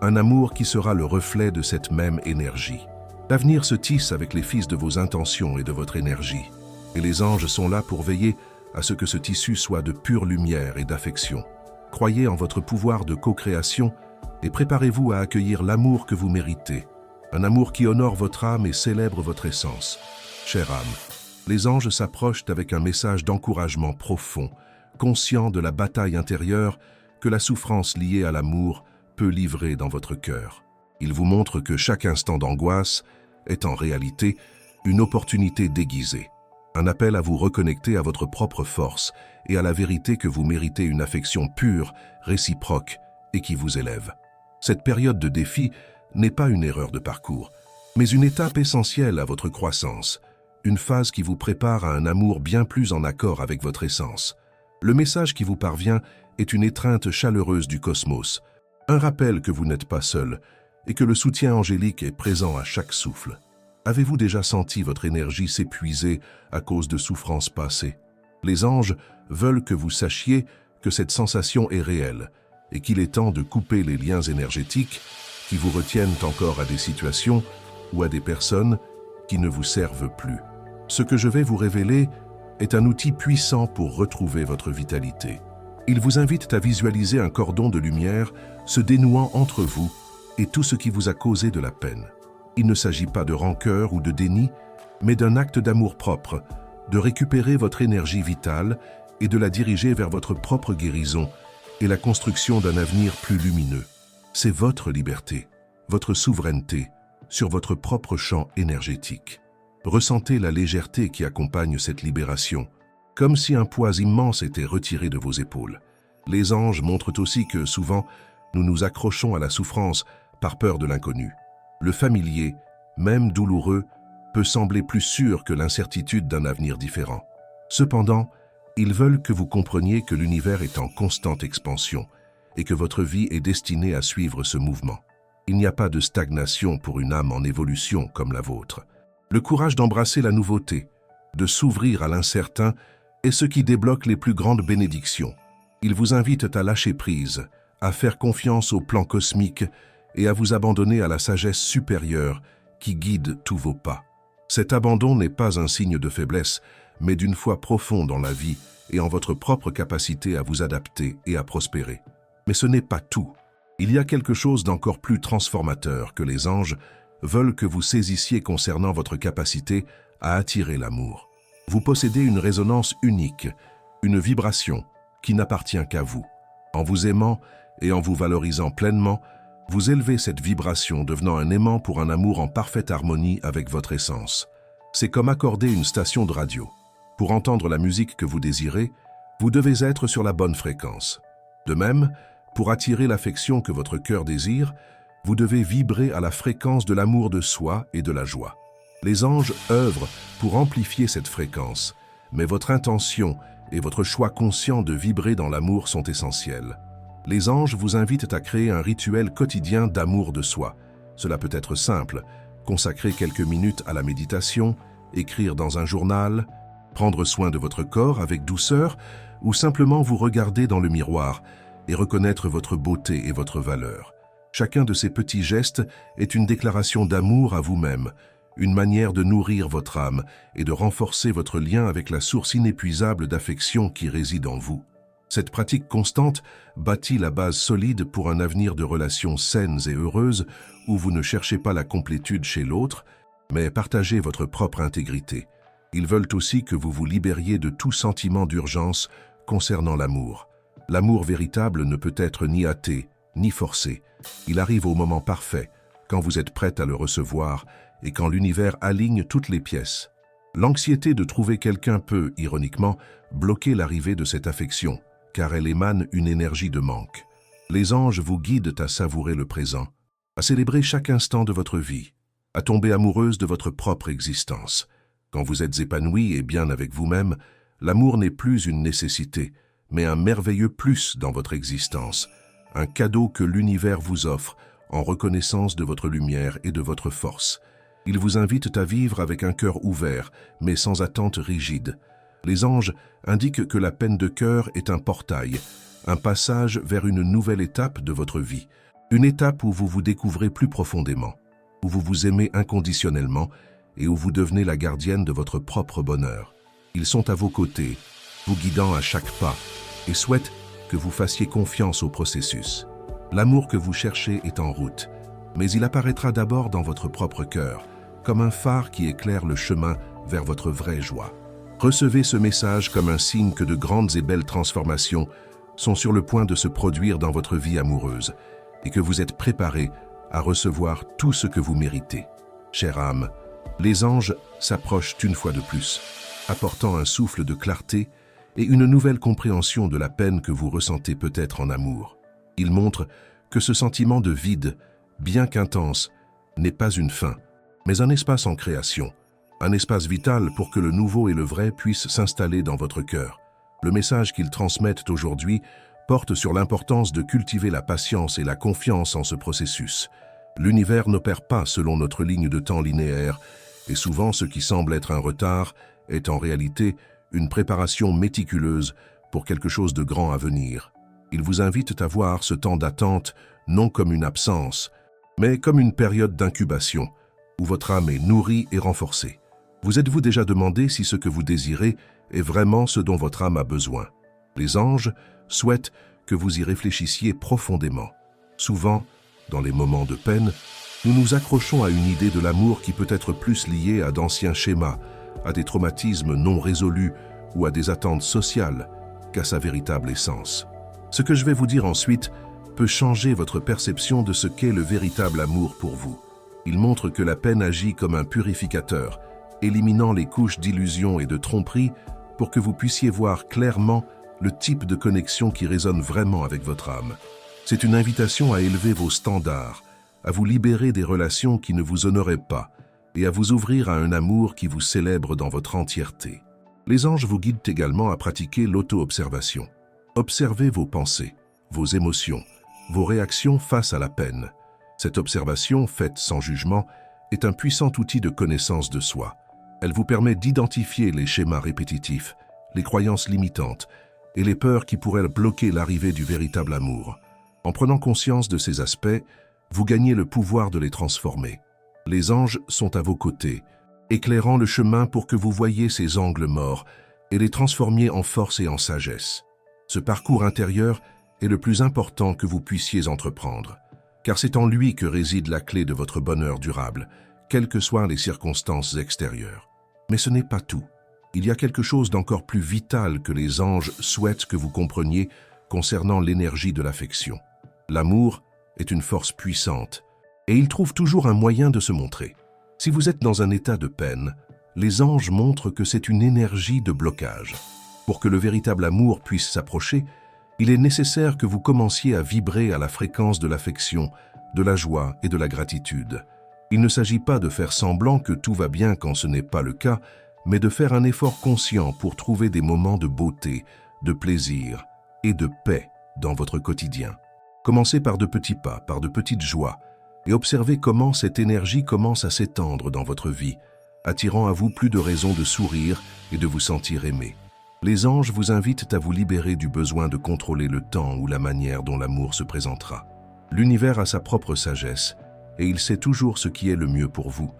[SPEAKER 1] un amour qui sera le reflet de cette même énergie. L'avenir se tisse avec les fils de vos intentions et de votre énergie, et les anges sont là pour veiller à ce que ce tissu soit de pure lumière et d'affection. Croyez en votre pouvoir de co-création et préparez-vous à accueillir l'amour que vous méritez, un amour qui honore votre âme et célèbre votre essence. Chère âme, les anges s'approchent avec un message d'encouragement profond, conscient de la bataille intérieure que la souffrance liée à l'amour peut livrer dans votre cœur. Ils vous montrent que chaque instant d'angoisse est en réalité une opportunité déguisée, un appel à vous reconnecter à votre propre force et à la vérité que vous méritez une affection pure, réciproque et qui vous élève. Cette période de défi n'est pas une erreur de parcours, mais une étape essentielle à votre croissance, une phase qui vous prépare à un amour bien plus en accord avec votre essence. Le message qui vous parvient est une étreinte chaleureuse du cosmos, un rappel que vous n'êtes pas seul et que le soutien angélique est présent à chaque souffle. Avez-vous déjà senti votre énergie s'épuiser à cause de souffrances passées? Les anges veulent que vous sachiez que cette sensation est réelle et qu'il est temps de couper les liens énergétiques qui vous retiennent encore à des situations ou à des personnes qui ne vous servent plus. Ce que je vais vous révéler est un outil puissant pour retrouver votre vitalité. Il vous invite à visualiser un cordon de lumière se dénouant entre vous et tout ce qui vous a causé de la peine. Il ne s'agit pas de rancœur ou de déni, mais d'un acte d'amour-propre, de récupérer votre énergie vitale et de la diriger vers votre propre guérison et la construction d'un avenir plus lumineux. C'est votre liberté, votre souveraineté sur votre propre champ énergétique. Ressentez la légèreté qui accompagne cette libération, comme si un poids immense était retiré de vos épaules. Les anges montrent aussi que, souvent, nous nous accrochons à la souffrance par peur de l'inconnu. Le familier, même douloureux, peut sembler plus sûr que l'incertitude d'un avenir différent. Cependant, ils veulent que vous compreniez que l'univers est en constante expansion et que votre vie est destinée à suivre ce mouvement. Il n'y a pas de stagnation pour une âme en évolution comme la vôtre. Le courage d'embrasser la nouveauté, de s'ouvrir à l'incertain, est ce qui débloque les plus grandes bénédictions. Ils vous invitent à lâcher prise, à faire confiance au plan cosmique et à vous abandonner à la sagesse supérieure qui guide tous vos pas. Cet abandon n'est pas un signe de faiblesse, mais d'une foi profonde en la vie et en votre propre capacité à vous adapter et à prospérer. Mais ce n'est pas tout. Il y a quelque chose d'encore plus transformateur que les anges veulent que vous saisissiez concernant votre capacité à attirer l'amour. Vous possédez une résonance unique, une vibration qui n'appartient qu'à vous. En vous aimant et en vous valorisant pleinement, vous élevez cette vibration devenant un aimant pour un amour en parfaite harmonie avec votre essence. C'est comme accorder une station de radio. Pour entendre la musique que vous désirez, vous devez être sur la bonne fréquence. De même, pour attirer l'affection que votre cœur désire, vous devez vibrer à la fréquence de l'amour de soi et de la joie. Les anges œuvrent pour amplifier cette fréquence, mais votre intention et votre choix conscient de vibrer dans l'amour sont essentiels. Les anges vous invitent à créer un rituel quotidien d'amour de soi. Cela peut être simple, consacrer quelques minutes à la méditation, écrire dans un journal, prendre soin de votre corps avec douceur ou simplement vous regarder dans le miroir et reconnaître votre beauté et votre valeur. Chacun de ces petits gestes est une déclaration d'amour à vous-même, une manière de nourrir votre âme et de renforcer votre lien avec la source inépuisable d'affection qui réside en vous. Cette pratique constante bâtit la base solide pour un avenir de relations saines et heureuses où vous ne cherchez pas la complétude chez l'autre, mais partagez votre propre intégrité. Ils veulent aussi que vous vous libériez de tout sentiment d'urgence concernant l'amour. L'amour véritable ne peut être ni hâté, ni forcé. Il arrive au moment parfait, quand vous êtes prête à le recevoir et quand l'univers aligne toutes les pièces. L'anxiété de trouver quelqu'un peut, ironiquement, bloquer l'arrivée de cette affection, car elle émane une énergie de manque. Les anges vous guident à savourer le présent, à célébrer chaque instant de votre vie, à tomber amoureuse de votre propre existence. Quand vous êtes épanouie et bien avec vous-même, l'amour n'est plus une nécessité, mais un merveilleux plus dans votre existence, un cadeau que l'univers vous offre en reconnaissance de votre lumière et de votre force. Il vous invite à vivre avec un cœur ouvert, mais sans attente rigide. Les anges indiquent que la peine de cœur est un portail, un passage vers une nouvelle étape de votre vie, une étape où vous vous découvrez plus profondément, où vous vous aimez inconditionnellement et où vous devenez la gardienne de votre propre bonheur. Ils sont à vos côtés, vous guidant à chaque pas, et souhaitent que vous fassiez confiance au processus. L'amour que vous cherchez est en route, mais il apparaîtra d'abord dans votre propre cœur, comme un phare qui éclaire le chemin vers votre vraie joie. Recevez ce message comme un signe que de grandes et belles transformations sont sur le point de se produire dans votre vie amoureuse et que vous êtes préparé à recevoir tout ce que vous méritez. Chère âme, les anges s'approchent une fois de plus, apportant un souffle de clarté et une nouvelle compréhension de la peine que vous ressentez peut-être en amour. Ils montrent que ce sentiment de vide, bien qu'intense, n'est pas une fin, mais un espace en création, un espace vital pour que le nouveau et le vrai puissent s'installer dans votre cœur. Le message qu'ils transmettent aujourd'hui porte sur l'importance de cultiver la patience et la confiance en ce processus. L'univers n'opère pas selon notre ligne de temps linéaire, et souvent ce qui semble être un retard est en réalité une préparation méticuleuse pour quelque chose de grand à venir. Ils vous invitent à voir ce temps d'attente non comme une absence, mais comme une période d'incubation, où votre âme est nourrie et renforcée. Vous êtes-vous déjà demandé si ce que vous désirez est vraiment ce dont votre âme a besoin? Les anges souhaitent que vous y réfléchissiez profondément. Souvent, dans les moments de peine, nous nous accrochons à une idée de l'amour qui peut être plus liée à d'anciens schémas, à des traumatismes non résolus ou à des attentes sociales qu'à sa véritable essence. Ce que je vais vous dire ensuite peut changer votre perception de ce qu'est le véritable amour pour vous. Il montre que la peine agit comme un purificateur, éliminant les couches d'illusions et de tromperies pour que vous puissiez voir clairement le type de connexion qui résonne vraiment avec votre âme. C'est une invitation à élever vos standards, à vous libérer des relations qui ne vous honoraient pas et à vous ouvrir à un amour qui vous célèbre dans votre entièreté. Les anges vous guident également à pratiquer l'auto-observation. Observez vos pensées, vos émotions, vos réactions face à la peine. Cette observation, faite sans jugement, est un puissant outil de connaissance de soi. Elle vous permet d'identifier les schémas répétitifs, les croyances limitantes et les peurs qui pourraient bloquer l'arrivée du véritable amour. En prenant conscience de ces aspects, vous gagnez le pouvoir de les transformer. Les anges sont à vos côtés, éclairant le chemin pour que vous voyiez ces angles morts et les transformiez en force et en sagesse. Ce parcours intérieur est le plus important que vous puissiez entreprendre, car c'est en lui que réside la clé de votre bonheur durable, quelles que soient les circonstances extérieures. Mais ce n'est pas tout. Il y a quelque chose d'encore plus vital que les anges souhaitent que vous compreniez concernant l'énergie de l'affection. L'amour est une force puissante, et il trouve toujours un moyen de se montrer. Si vous êtes dans un état de peine, les anges montrent que c'est une énergie de blocage. Pour que le véritable amour puisse s'approcher, il est nécessaire que vous commenciez à vibrer à la fréquence de l'affection, de la joie et de la gratitude. Il ne s'agit pas de faire semblant que tout va bien quand ce n'est pas le cas, mais de faire un effort conscient pour trouver des moments de beauté, de plaisir et de paix dans votre quotidien. Commencez par de petits pas, par de petites joies, et observez comment cette énergie commence à s'étendre dans votre vie, attirant à vous plus de raisons de sourire et de vous sentir aimé. Les anges vous invitent à vous libérer du besoin de contrôler le temps ou la manière dont l'amour se présentera. L'univers a sa propre sagesse, et il sait toujours ce qui est le mieux pour vous.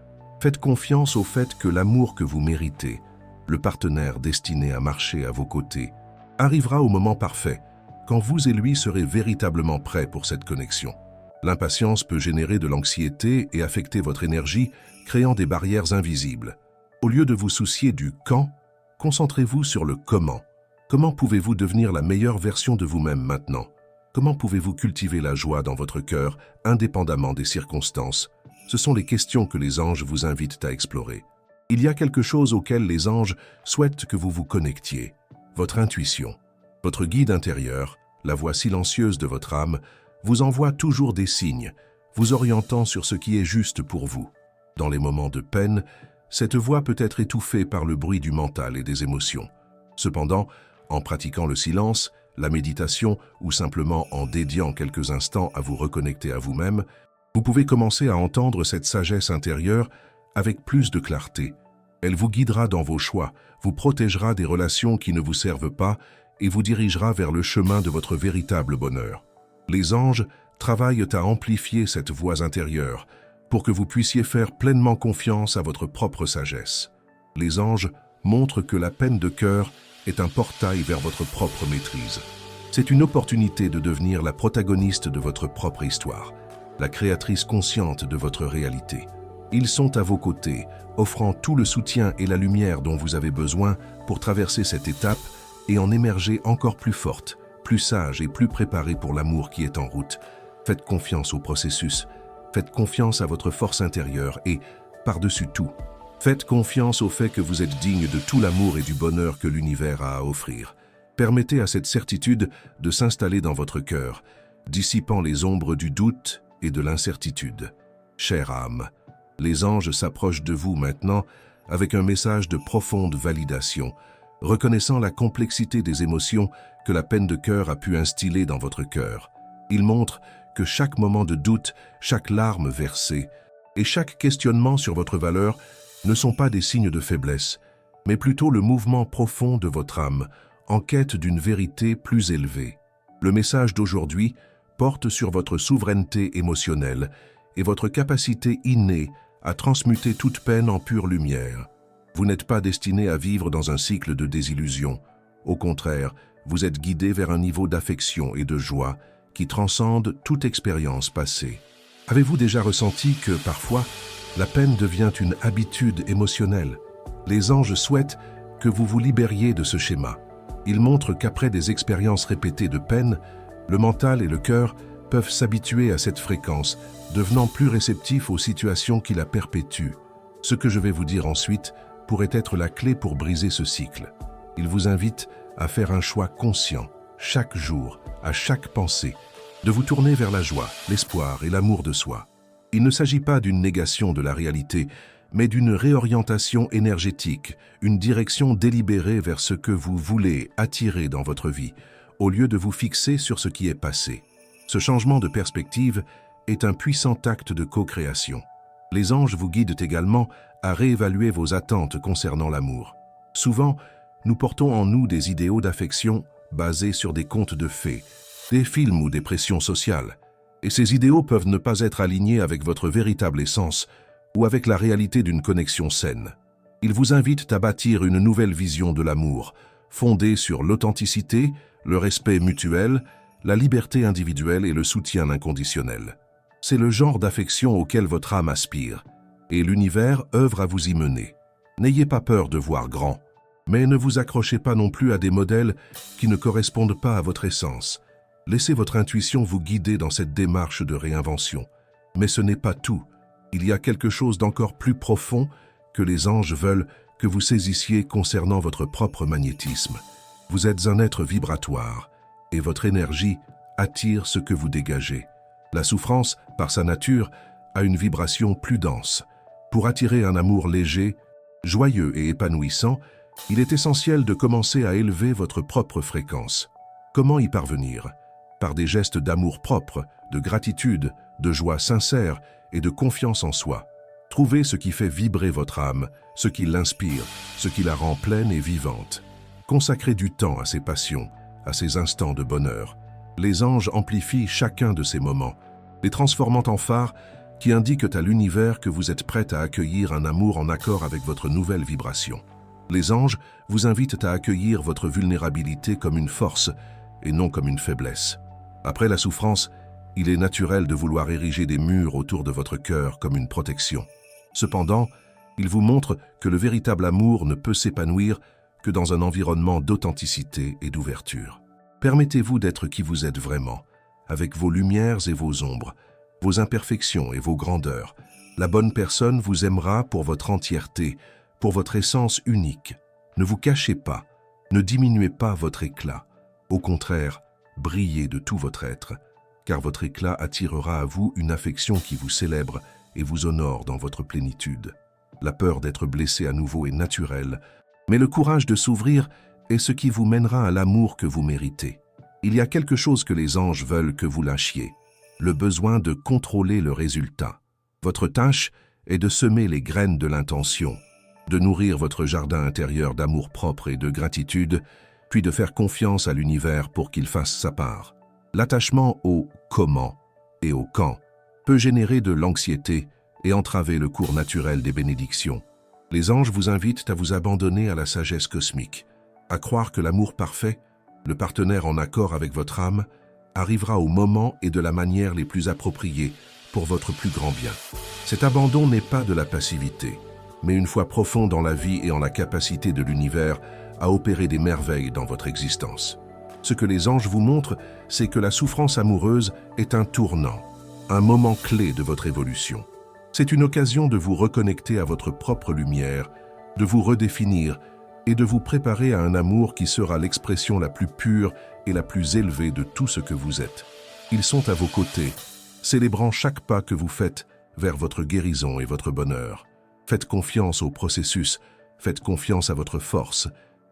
[SPEAKER 1] Faites confiance au fait que l'amour que vous méritez, le partenaire destiné à marcher à vos côtés, arrivera au moment parfait, quand vous et lui serez véritablement prêts pour cette connexion. L'impatience peut générer de l'anxiété et affecter votre énergie, créant des barrières invisibles. Au lieu de vous soucier du quand, concentrez-vous sur le comment. Comment pouvez-vous devenir la meilleure version de vous-même maintenant? Comment pouvez-vous cultiver la joie dans votre cœur, indépendamment des circonstances? Ce sont les questions que les anges vous invitent à explorer. Il y a quelque chose auquel les anges souhaitent que vous vous connectiez. Votre intuition, votre guide intérieur, la voix silencieuse de votre âme, vous envoie toujours des signes, vous orientant sur ce qui est juste pour vous. Dans les moments de peine, cette voix peut être étouffée par le bruit du mental et des émotions. Cependant, en pratiquant le silence, la méditation ou simplement en dédiant quelques instants à vous reconnecter à vous-même, vous pouvez commencer à entendre cette sagesse intérieure avec plus de clarté. Elle vous guidera dans vos choix, vous protégera des relations qui ne vous servent pas et vous dirigera vers le chemin de votre véritable bonheur. Les anges travaillent à amplifier cette voix intérieure pour que vous puissiez faire pleinement confiance à votre propre sagesse. Les anges montrent que la peine de cœur est un portail vers votre propre maîtrise. C'est une opportunité de devenir la protagoniste de votre propre histoire, la créatrice consciente de votre réalité. Ils sont à vos côtés, offrant tout le soutien et la lumière dont vous avez besoin pour traverser cette étape et en émerger encore plus forte, plus sage et plus préparée pour l'amour qui est en route. Faites confiance au processus, faites confiance à votre force intérieure et, par-dessus tout, faites confiance au fait que vous êtes digne de tout l'amour et du bonheur que l'univers a à offrir. Permettez à cette certitude de s'installer dans votre cœur, dissipant les ombres du doute et de l'incertitude. Chère âme, les anges s'approchent de vous maintenant avec un message de profonde validation, reconnaissant la complexité des émotions que la peine de cœur a pu instiller dans votre cœur. Ils montrent que chaque moment de doute, chaque larme versée et chaque questionnement sur votre valeur ne sont pas des signes de faiblesse, mais plutôt le mouvement profond de votre âme, en quête d'une vérité plus élevée. Le message d'aujourd'hui porte sur votre souveraineté émotionnelle et votre capacité innée à transmuter toute peine en pure lumière. Vous n'êtes pas destiné à vivre dans un cycle de désillusion. Au contraire, vous êtes guidé vers un niveau d'affection et de joie qui transcende toute expérience passée. Avez-vous déjà ressenti que, parfois, la peine devient une habitude émotionnelle? Les anges souhaitent que vous vous libériez de ce schéma. Ils montrent qu'après des expériences répétées de peine, le mental et le cœur peuvent s'habituer à cette fréquence, devenant plus réceptifs aux situations qui la perpétuent. Ce que je vais vous dire ensuite pourrait être la clé pour briser ce cycle. Il vous invite à faire un choix conscient, chaque jour, à chaque pensée, de vous tourner vers la joie, l'espoir et l'amour de soi. Il ne s'agit pas d'une négation de la réalité, mais d'une réorientation énergétique, une direction délibérée vers ce que vous voulez attirer dans votre vie, au lieu de vous fixer sur ce qui est passé. Ce changement de perspective est un puissant acte de co-création. Les anges vous guident également à réévaluer vos attentes concernant l'amour. Souvent, nous portons en nous des idéaux d'affection basés sur des contes de fées, des films ou des pressions sociales. Et ces idéaux peuvent ne pas être alignés avec votre véritable essence ou avec la réalité d'une connexion saine. Ils vous invitent à bâtir une nouvelle vision de l'amour, fondée sur l'authenticité, le respect mutuel, la liberté individuelle et le soutien inconditionnel. C'est le genre d'affection auquel votre âme aspire, et l'univers œuvre à vous y mener. N'ayez pas peur de voir grand, mais ne vous accrochez pas non plus à des modèles qui ne correspondent pas à votre essence. Laissez votre intuition vous guider dans cette démarche de réinvention. Mais ce n'est pas tout. Il y a quelque chose d'encore plus profond que les anges veulent que vous saisissiez concernant votre propre magnétisme. Vous êtes un être vibratoire, et votre énergie attire ce que vous dégagez. La souffrance, par sa nature, a une vibration plus dense. Pour attirer un amour léger, joyeux et épanouissant, il est essentiel de commencer à élever votre propre fréquence. Comment y parvenir? Par des gestes d'amour propre, de gratitude, de joie sincère et de confiance en soi. Trouvez ce qui fait vibrer votre âme, ce qui l'inspire, ce qui la rend pleine et vivante. Consacrez du temps à ces passions, à ces instants de bonheur. Les anges amplifient chacun de ces moments, les transformant en phares qui indiquent à l'univers que vous êtes prête à accueillir un amour en accord avec votre nouvelle vibration. Les anges vous invitent à accueillir votre vulnérabilité comme une force et non comme une faiblesse. Après la souffrance, il est naturel de vouloir ériger des murs autour de votre cœur comme une protection. Cependant, Il vous montre que le véritable amour ne peut s'épanouir que dans un environnement d'authenticité et d'ouverture. Permettez-vous d'être qui vous êtes vraiment, avec vos lumières et vos ombres, vos imperfections et vos grandeurs. La bonne personne vous aimera pour votre entièreté, pour votre essence unique. Ne vous cachez pas, ne diminuez pas votre éclat. Au contraire, brillez de tout votre être, car votre éclat attirera à vous une affection qui vous célèbre et vous honore dans votre plénitude. La peur d'être blessé à nouveau est naturelle, mais le courage de s'ouvrir est ce qui vous mènera à l'amour que vous méritez. Il y a quelque chose que les anges veulent que vous lâchiez, le besoin de contrôler le résultat. Votre tâche est de semer les graines de l'intention, de nourrir votre jardin intérieur d'amour-propre et de gratitude, puis de faire confiance à l'univers pour qu'il fasse sa part. L'attachement au « comment » et au « quand » peut générer de l'anxiété et entraver le cours naturel des bénédictions. Les anges vous invitent à vous abandonner à la sagesse cosmique, à croire que l'amour parfait, le partenaire en accord avec votre âme, arrivera au moment et de la manière les plus appropriées pour votre plus grand bien. Cet abandon n'est pas de la passivité, mais une foi profonde dans la vie et en la capacité de l'univers à opérer des merveilles dans votre existence. Ce que les anges vous montrent, c'est que la souffrance amoureuse est un tournant, un moment clé de votre évolution. C'est une occasion de vous reconnecter à votre propre lumière, de vous redéfinir et de vous préparer à un amour qui sera l'expression la plus pure et la plus élevée de tout ce que vous êtes. Ils sont à vos côtés, célébrant chaque pas que vous faites vers votre guérison et votre bonheur. Faites confiance au processus, faites confiance à votre force,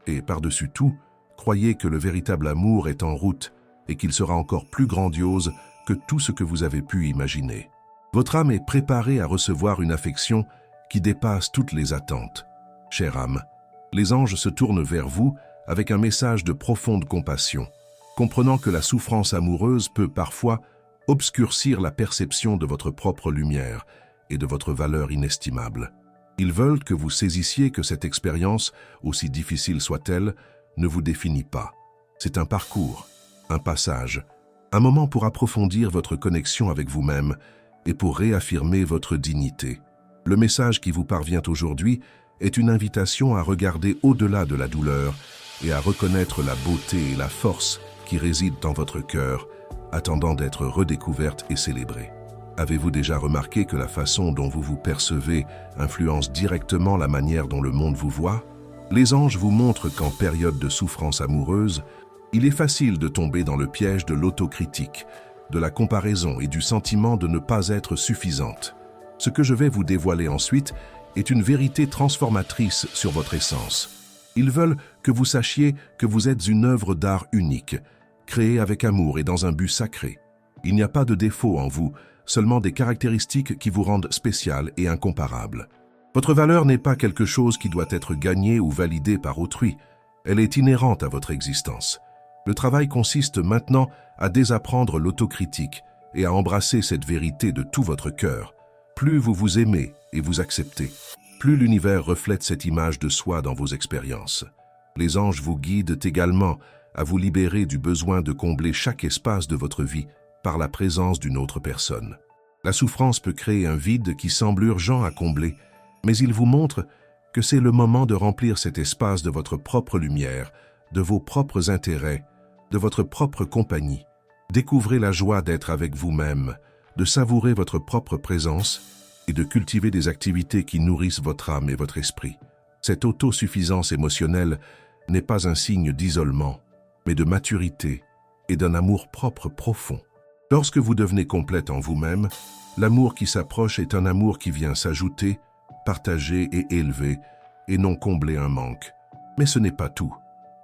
[SPEAKER 1] et par-dessus tout, croyez que le véritable amour est en route et qu'il sera encore plus grandiose que tout ce que vous avez pu imaginer. Votre âme est préparée à recevoir une affection qui dépasse toutes les attentes. Chère âme, les anges se tournent vers vous avec un message de profonde compassion, comprenant que la souffrance amoureuse peut parfois obscurcir la perception de votre propre lumière et de votre valeur inestimable. Ils veulent que vous saisissiez que cette expérience, aussi difficile soit-elle, ne vous définit pas. C'est un parcours, un passage, un moment pour approfondir votre connexion avec vous-même et pour réaffirmer votre dignité. Le message qui vous parvient aujourd'hui est une invitation à regarder au-delà de la douleur et à reconnaître la beauté et la force qui résident dans votre cœur, attendant d'être redécouverte et célébrée. Avez-vous déjà remarqué que la façon dont vous vous percevez influence directement la manière dont le monde vous voit? Les anges vous montrent qu'en période de souffrance amoureuse, il est facile de tomber dans le piège de l'autocritique, de la comparaison et du sentiment de ne pas être suffisante. Ce que je vais vous dévoiler ensuite est une vérité transformatrice sur votre essence. Ils veulent que vous sachiez que vous êtes une œuvre d'art unique, créée avec amour et dans un but sacré. Il n'y a pas de défaut en vous, seulement des caractéristiques qui vous rendent spécial et incomparable. Votre valeur n'est pas quelque chose qui doit être gagné ou validé par autrui. Elle est inhérente à votre existence. Le travail consiste maintenant à désapprendre l'autocritique et à embrasser cette vérité de tout votre cœur. Plus vous vous aimez et vous acceptez, plus l'univers reflète cette image de soi dans vos expériences. Les anges vous guident également à vous libérer du besoin de combler chaque espace de votre vie par la présence d'une autre personne. La souffrance peut créer un vide qui semble urgent à combler, mais il vous montre que c'est le moment de remplir cet espace de votre propre lumière, de vos propres intérêts, de votre propre compagnie. Découvrez la joie d'être avec vous-même, de savourer votre propre présence et de cultiver des activités qui nourrissent votre âme et votre esprit. Cette autosuffisance émotionnelle n'est pas un signe d'isolement, mais de maturité et d'un amour-propre profond. Lorsque vous devenez complète en vous-même, l'amour qui s'approche est un amour qui vient s'ajouter, partager et élever, et non combler un manque. Mais ce n'est pas tout.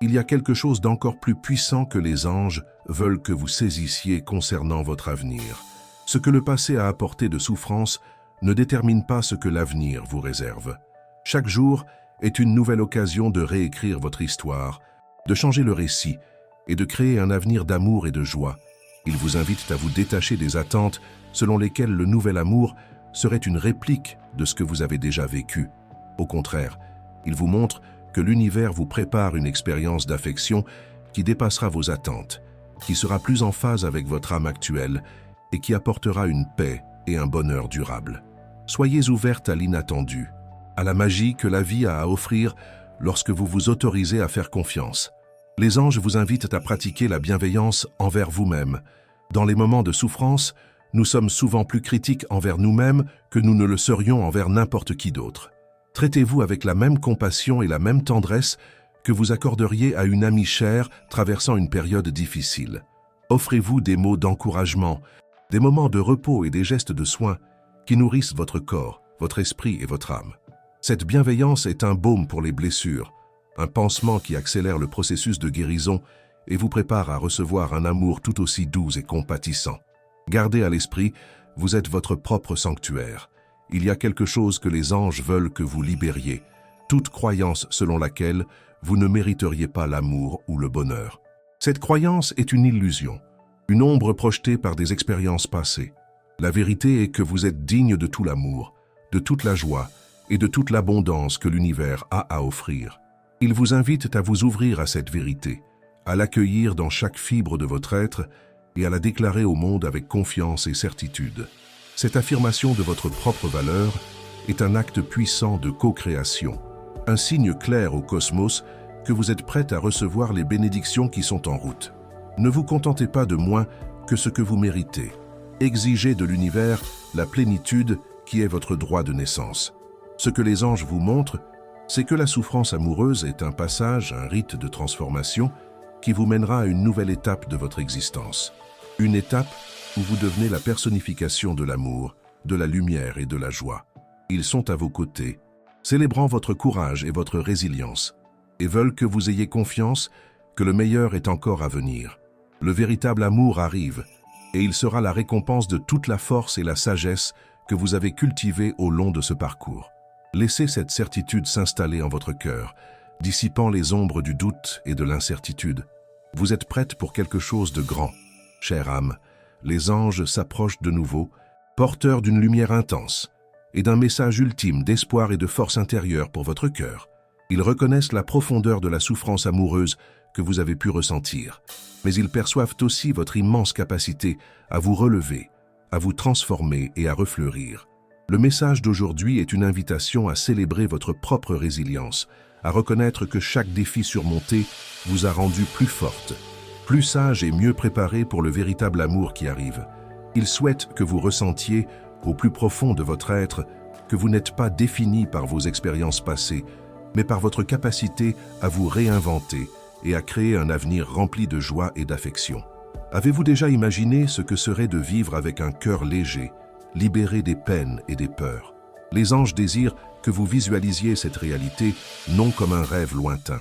[SPEAKER 1] Il y a quelque chose d'encore plus puissant que les anges veulent que vous saisissiez concernant votre avenir. Ce que le passé a apporté de souffrance ne détermine pas ce que l'avenir vous réserve. Chaque jour est une nouvelle occasion de réécrire votre histoire, de changer le récit et de créer un avenir d'amour et de joie. Ils vous invitent à vous détacher des attentes selon lesquelles le nouvel amour serait une réplique de ce que vous avez déjà vécu. Au contraire, ils vous montrent que l'univers vous prépare une expérience d'affection qui dépassera vos attentes, qui sera plus en phase avec votre âme actuelle et qui apportera une paix et un bonheur durable. Soyez ouverte à l'inattendu. à la magie que la vie a à offrir lorsque vous vous autorisez à faire confiance. Les anges vous invitent à pratiquer la bienveillance envers vous-même. Dans les moments de souffrance, nous sommes souvent plus critiques envers nous-mêmes que nous ne le serions envers n'importe qui d'autre. Traitez-vous avec la même compassion et la même tendresse que vous accorderiez à une amie chère traversant une période difficile. Offrez-vous des mots d'encouragement, des moments de repos et des gestes de soin qui nourrissent votre corps, votre esprit et votre âme. Cette bienveillance est un baume pour les blessures, un pansement qui accélère le processus de guérison et vous prépare à recevoir un amour tout aussi doux et compatissant. Gardez à l'esprit, vous êtes votre propre sanctuaire. Il y a quelque chose que les anges veulent que vous libériez, toute croyance selon laquelle vous ne mériteriez pas l'amour ou le bonheur. Cette croyance est une illusion, une ombre projetée par des expériences passées. La vérité est que vous êtes digne de tout l'amour, de toute la joie et de toute l'abondance que l'univers a à offrir. Il vous invite à vous ouvrir à cette vérité, à l'accueillir dans chaque fibre de votre être et à la déclarer au monde avec confiance et certitude. Cette affirmation de votre propre valeur est un acte puissant de co-création, un signe clair au cosmos que vous êtes prête à recevoir les bénédictions qui sont en route. Ne vous contentez pas de moins que ce que vous méritez. Exigez de l'univers la plénitude qui est votre droit de naissance. Ce que les anges vous montrent, c'est que la souffrance amoureuse est un passage, un rite de transformation qui vous mènera à une nouvelle étape de votre existence. Une étape où vous devenez la personnification de l'amour, de la lumière et de la joie. Ils sont à vos côtés, célébrant votre courage et votre résilience, et veulent que vous ayez confiance que le meilleur est encore à venir. Le véritable amour arrive, et il sera la récompense de toute la force et la sagesse que vous avez cultivées au long de ce parcours. Laissez cette certitude s'installer en votre cœur, dissipant les ombres du doute et de l'incertitude. Vous êtes prête pour quelque chose de grand. Chère âme, les anges s'approchent de nouveau, porteurs d'une lumière intense et d'un message ultime d'espoir et de force intérieure pour votre cœur. Ils reconnaissent la profondeur de la souffrance amoureuse que vous avez pu ressentir, mais ils perçoivent aussi votre immense capacité à vous relever, à vous transformer et à refleurir. Le message d'aujourd'hui est une invitation à célébrer votre propre résilience, à reconnaître que chaque défi surmonté vous a rendu plus forte, plus sage et mieux préparée pour le véritable amour qui arrive. Il souhaite que vous ressentiez, au plus profond de votre être, que vous n'êtes pas défini par vos expériences passées, mais par votre capacité à vous réinventer et à créer un avenir rempli de joie et d'affection. Avez-vous déjà imaginé ce que serait de vivre avec un cœur léger, libéré des peines et des peurs? Les anges désirent que vous visualisiez cette réalité non comme un rêve lointain,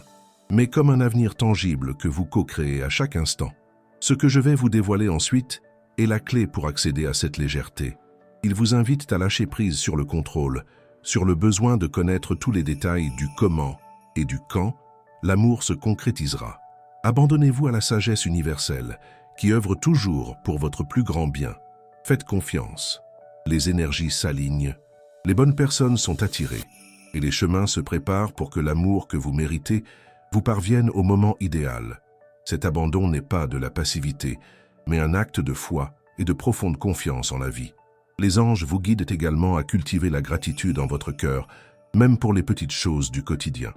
[SPEAKER 1] mais comme un avenir tangible que vous co-créez à chaque instant. Ce que je vais vous dévoiler ensuite est la clé pour accéder à cette légèreté. Ils vous invitent à lâcher prise sur le contrôle, sur le besoin de connaître tous les détails du comment et du quand l'amour se concrétisera. Abandonnez-vous à la sagesse universelle, qui œuvre toujours pour votre plus grand bien. Faites confiance. Les énergies s'alignent, les bonnes personnes sont attirées, et les chemins se préparent pour que l'amour que vous méritez vous parvienne au moment idéal. Cet abandon n'est pas de la passivité, mais un acte de foi et de profonde confiance en la vie. Les anges vous guident également à cultiver la gratitude en votre cœur, même pour les petites choses du quotidien.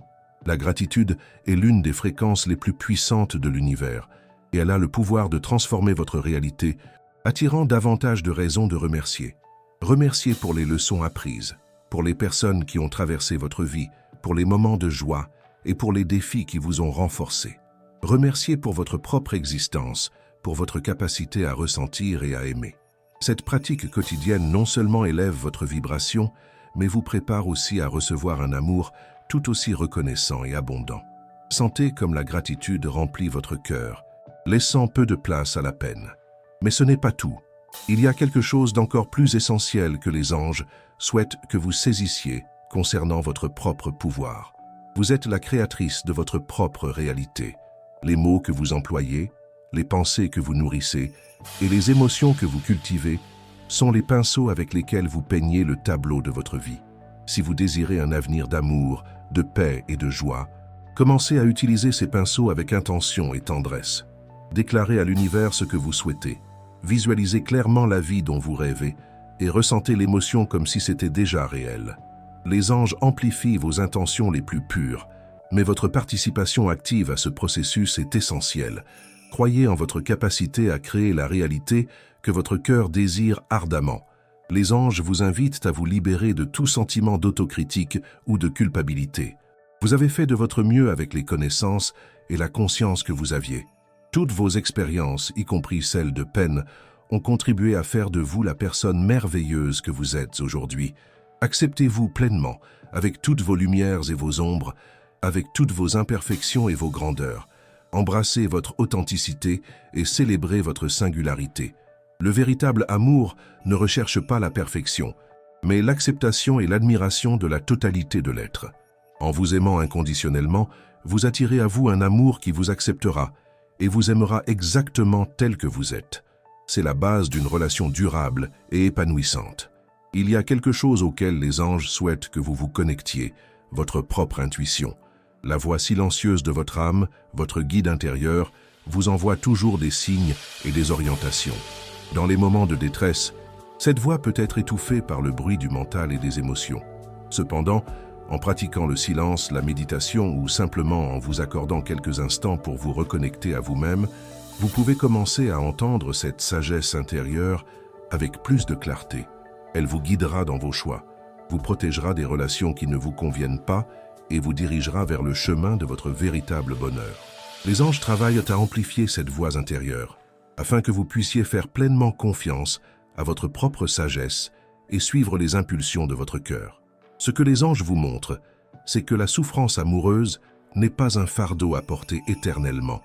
[SPEAKER 1] La gratitude est l'une des fréquences les plus puissantes de l'univers, et elle a le pouvoir de transformer votre réalité, attirant davantage de raisons de remercier. Remerciez pour les leçons apprises, pour les personnes qui ont traversé votre vie, pour les moments de joie et pour les défis qui vous ont renforcé. Remerciez pour votre propre existence, pour votre capacité à ressentir et à aimer. Cette pratique quotidienne non seulement élève votre vibration, mais vous prépare aussi à recevoir un amour tout aussi reconnaissant et abondant. Sentez comme la gratitude remplit votre cœur, laissant peu de place à la peine. Mais ce n'est pas tout. Il y a quelque chose d'encore plus essentiel que les anges souhaitent que vous saisissiez concernant votre propre pouvoir. Vous êtes la créatrice de votre propre réalité. Les mots que vous employez, les pensées que vous nourrissez et les émotions que vous cultivez sont les pinceaux avec lesquels vous peignez le tableau de votre vie. Si vous désirez un avenir d'amour, de paix et de joie, commencez à utiliser ces pinceaux avec intention et tendresse. Déclarez à l'univers ce que vous souhaitez. Visualisez clairement la vie dont vous rêvez et ressentez l'émotion comme si c'était déjà réel. Les anges amplifient vos intentions les plus pures, mais votre participation active à ce processus est essentielle. Croyez en votre capacité à créer la réalité que votre cœur désire ardemment. Les anges vous invitent à vous libérer de tout sentiment d'autocritique ou de culpabilité. Vous avez fait de votre mieux avec les connaissances et la conscience que vous aviez. Toutes vos expériences, y compris celles de peine, ont contribué à faire de vous la personne merveilleuse que vous êtes aujourd'hui. Acceptez-vous pleinement, avec toutes vos lumières et vos ombres, avec toutes vos imperfections et vos grandeurs. Embrassez votre authenticité et célébrez votre singularité. Le véritable amour ne recherche pas la perfection, mais l'acceptation et l'admiration de la totalité de l'être. En vous aimant inconditionnellement, vous attirez à vous un amour qui vous acceptera et vous aimera exactement tel que vous êtes. C'est la base d'une relation durable et épanouissante. Il y a quelque chose auquel les anges souhaitent que vous vous connectiez, votre propre intuition. La voix silencieuse de votre âme, votre guide intérieur, vous envoie toujours des signes et des orientations. Dans les moments de détresse, cette voix peut être étouffée par le bruit du mental et des émotions. Cependant, en pratiquant le silence, la méditation ou simplement en vous accordant quelques instants pour vous reconnecter à vous-même, vous pouvez commencer à entendre cette sagesse intérieure avec plus de clarté. Elle vous guidera dans vos choix, vous protégera des relations qui ne vous conviennent pas et vous dirigera vers le chemin de votre véritable bonheur. Les anges travaillent à amplifier cette voix intérieure, afin que vous puissiez faire pleinement confiance à votre propre sagesse et suivre les impulsions de votre cœur. Ce que les anges vous montrent, c'est que la souffrance amoureuse n'est pas un fardeau à porter éternellement,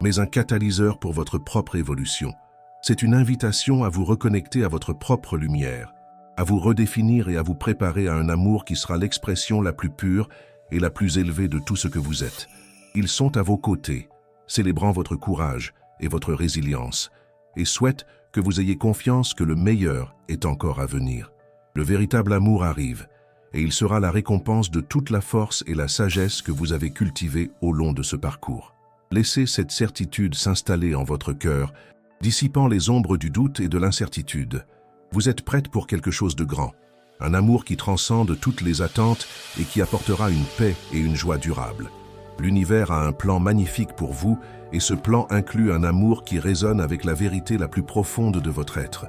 [SPEAKER 1] mais un catalyseur pour votre propre évolution. C'est une invitation à vous reconnecter à votre propre lumière, à vous redéfinir et à vous préparer à un amour qui sera l'expression la plus pure et la plus élevée de tout ce que vous êtes. Ils sont à vos côtés, célébrant votre courage et votre résilience, et souhaitent que vous ayez confiance que le meilleur est encore à venir. Le véritable amour arrive, et il sera la récompense de toute la force et la sagesse que vous avez cultivées au long de ce parcours. Laissez cette certitude s'installer en votre cœur, dissipant les ombres du doute et de l'incertitude. Vous êtes prête pour quelque chose de grand, un amour qui transcende toutes les attentes et qui apportera une paix et une joie durables. L'univers a un plan magnifique pour vous et ce plan inclut un amour qui résonne avec la vérité la plus profonde de votre être.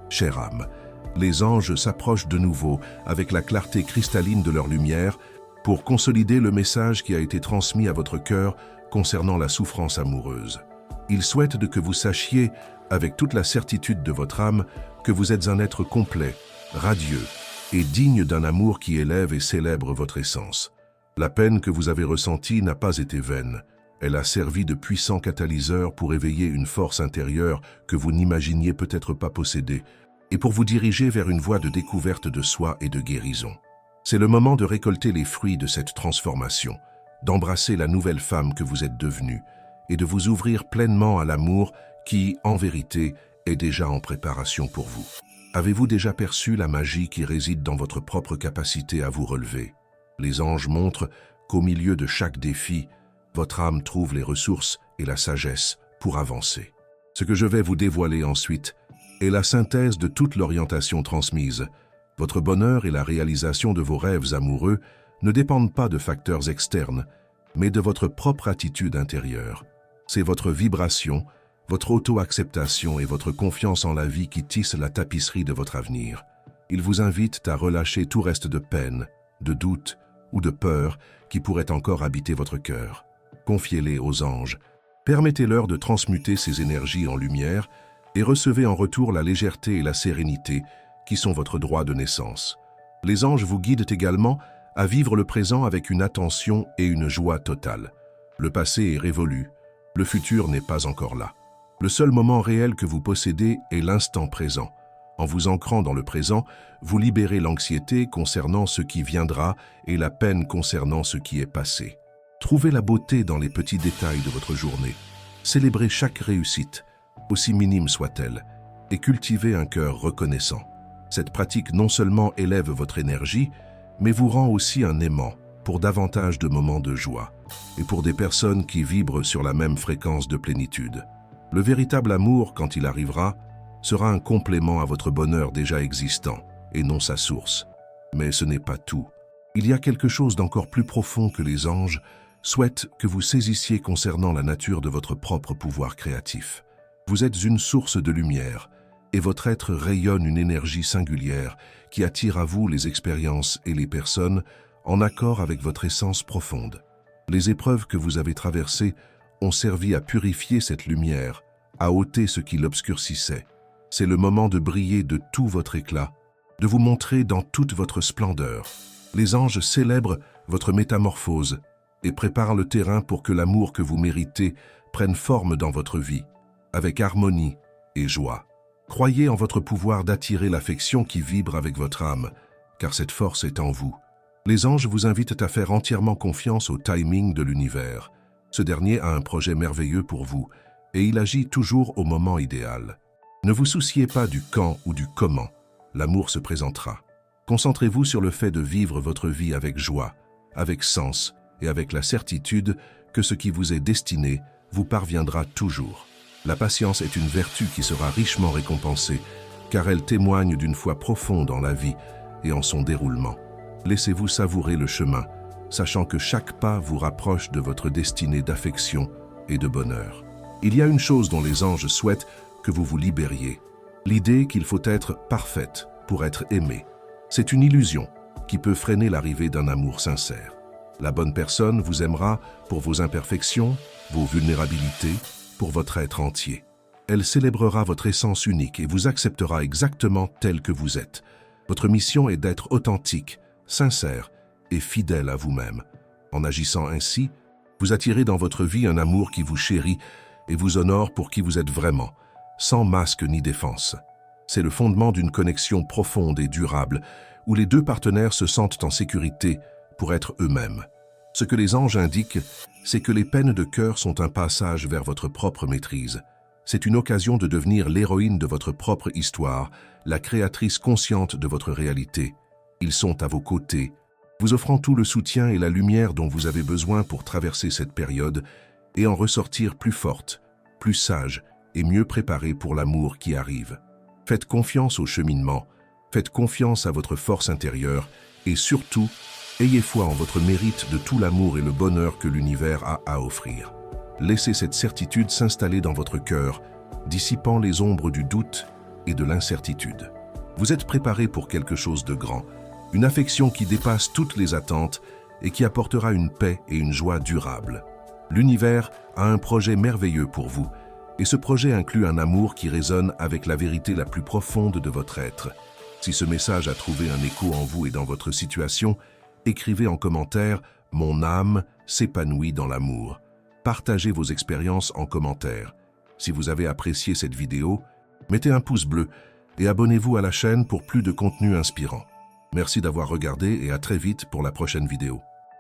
[SPEAKER 1] Chère âme, les anges s'approchent de nouveau avec la clarté cristalline de leur lumière pour consolider le message qui a été transmis à votre cœur concernant la souffrance amoureuse. Ils souhaitent que vous sachiez, avec toute la certitude de votre âme, que vous êtes un être complet, radieux et digne d'un amour qui élève et célèbre votre essence. La peine que vous avez ressentie n'a pas été vaine. Elle a servi de puissant catalyseur pour éveiller une force intérieure que vous n'imaginiez peut-être pas posséder et pour vous diriger vers une voie de découverte de soi et de guérison. C'est le moment de récolter les fruits de cette transformation, d'embrasser la nouvelle femme que vous êtes devenue et de vous ouvrir pleinement à l'amour qui, en vérité, est déjà en préparation pour vous. Avez-vous déjà perçu la magie qui réside dans votre propre capacité à vous relever? Les anges montrent qu'au milieu de chaque défi, votre âme trouve les ressources et la sagesse pour avancer. Ce que je vais vous dévoiler ensuite est la synthèse de toute l'orientation transmise. Votre bonheur et la réalisation de vos rêves amoureux ne dépendent pas de facteurs externes, mais de votre propre attitude intérieure. C'est votre vibration, votre auto-acceptation et votre confiance en la vie qui tissent la tapisserie de votre avenir. Ils vous invitent à relâcher tout reste de peine, de doute ou de peur qui pourrait encore habiter votre cœur. Confiez-les aux anges, permettez-leur de transmuter ces énergies en lumière et recevez en retour la légèreté et la sérénité qui sont votre droit de naissance. Les anges vous guident également à vivre le présent avec une attention et une joie totale. Le passé est révolu, le futur n'est pas encore là. Le seul moment réel que vous possédez est l'instant présent. En vous ancrant dans le présent, vous libérez l'anxiété concernant ce qui viendra et la peine concernant ce qui est passé. Trouvez la beauté dans les petits détails de votre journée. Célébrez chaque réussite, aussi minime soit-elle, et cultivez un cœur reconnaissant. Cette pratique non seulement élève votre énergie, mais vous rend aussi un aimant pour davantage de moments de joie et pour des personnes qui vibrent sur la même fréquence de plénitude. Le véritable amour, quand il arrivera, sera un complément à votre bonheur déjà existant et non sa source. Mais ce n'est pas tout. Il y a quelque chose d'encore plus profond que les anges souhaitent que vous saisissiez concernant la nature de votre propre pouvoir créatif. Vous êtes une source de lumière, et votre être rayonne une énergie singulière qui attire à vous les expériences et les personnes en accord avec votre essence profonde. Les épreuves que vous avez traversées ont servi à purifier cette lumière, à ôter ce qui l'obscurcissait. C'est le moment de briller de tout votre éclat, de vous montrer dans toute votre splendeur. Les anges célèbrent votre métamorphose et préparent le terrain pour que l'amour que vous méritez prenne forme dans votre vie, avec harmonie et joie. Croyez en votre pouvoir d'attirer l'affection qui vibre avec votre âme, car cette force est en vous. Les anges vous invitent à faire entièrement confiance au timing de l'univers. Ce dernier a un projet merveilleux pour vous, et il agit toujours au moment idéal. Ne vous souciez pas du quand ou du comment, l'amour se présentera. Concentrez-vous sur le fait de vivre votre vie avec joie, avec sens et avec la certitude que ce qui vous est destiné vous parviendra toujours. La patience est une vertu qui sera richement récompensée, car elle témoigne d'une foi profonde en la vie et en son déroulement. Laissez-vous savourer le chemin, sachant que chaque pas vous rapproche de votre destinée d'affection et de bonheur. Il y a une chose dont les anges souhaitent que vous vous libériez, l'idée qu'il faut être parfaite pour être aimée. C'est une illusion qui peut freiner l'arrivée d'un amour sincère. La bonne personne vous aimera pour vos imperfections, vos vulnérabilités, pour votre être entier. Elle célébrera votre essence unique et vous acceptera exactement tel que vous êtes. Votre mission est d'être authentique, sincère et fidèle à vous-même. En agissant ainsi, vous attirez dans votre vie un amour qui vous chérit et vous honore pour qui vous êtes vraiment, sans masque ni défense. C'est le fondement d'une connexion profonde et durable, où les deux partenaires se sentent en sécurité pour être eux-mêmes. Ce que les anges indiquent, c'est que les peines de cœur sont un passage vers votre propre maîtrise. C'est une occasion de devenir l'héroïne de votre propre histoire, la créatrice consciente de votre réalité. Ils sont à vos côtés, vous offrant tout le soutien et la lumière dont vous avez besoin pour traverser cette période et en ressortir plus forte, plus sage et mieux préparée pour l'amour qui arrive. Faites confiance au cheminement, faites confiance à votre force intérieure et surtout, ayez foi en votre mérite de tout l'amour et le bonheur que l'univers a à offrir. Laissez cette certitude s'installer dans votre cœur, dissipant les ombres du doute et de l'incertitude. Vous êtes préparé pour quelque chose de grand, une affection qui dépasse toutes les attentes et qui apportera une paix et une joie durables. L'univers a un projet merveilleux pour vous, et ce projet inclut un amour qui résonne avec la vérité la plus profonde de votre être. Si ce message a trouvé un écho en vous et dans votre situation, écrivez en commentaire « Mon âme s'épanouit dans l'amour ». Partagez vos expériences en commentaire. Si vous avez apprécié cette vidéo, mettez un pouce bleu et abonnez-vous à la chaîne pour plus de contenu inspirant. Merci d'avoir regardé et à très vite pour la prochaine vidéo.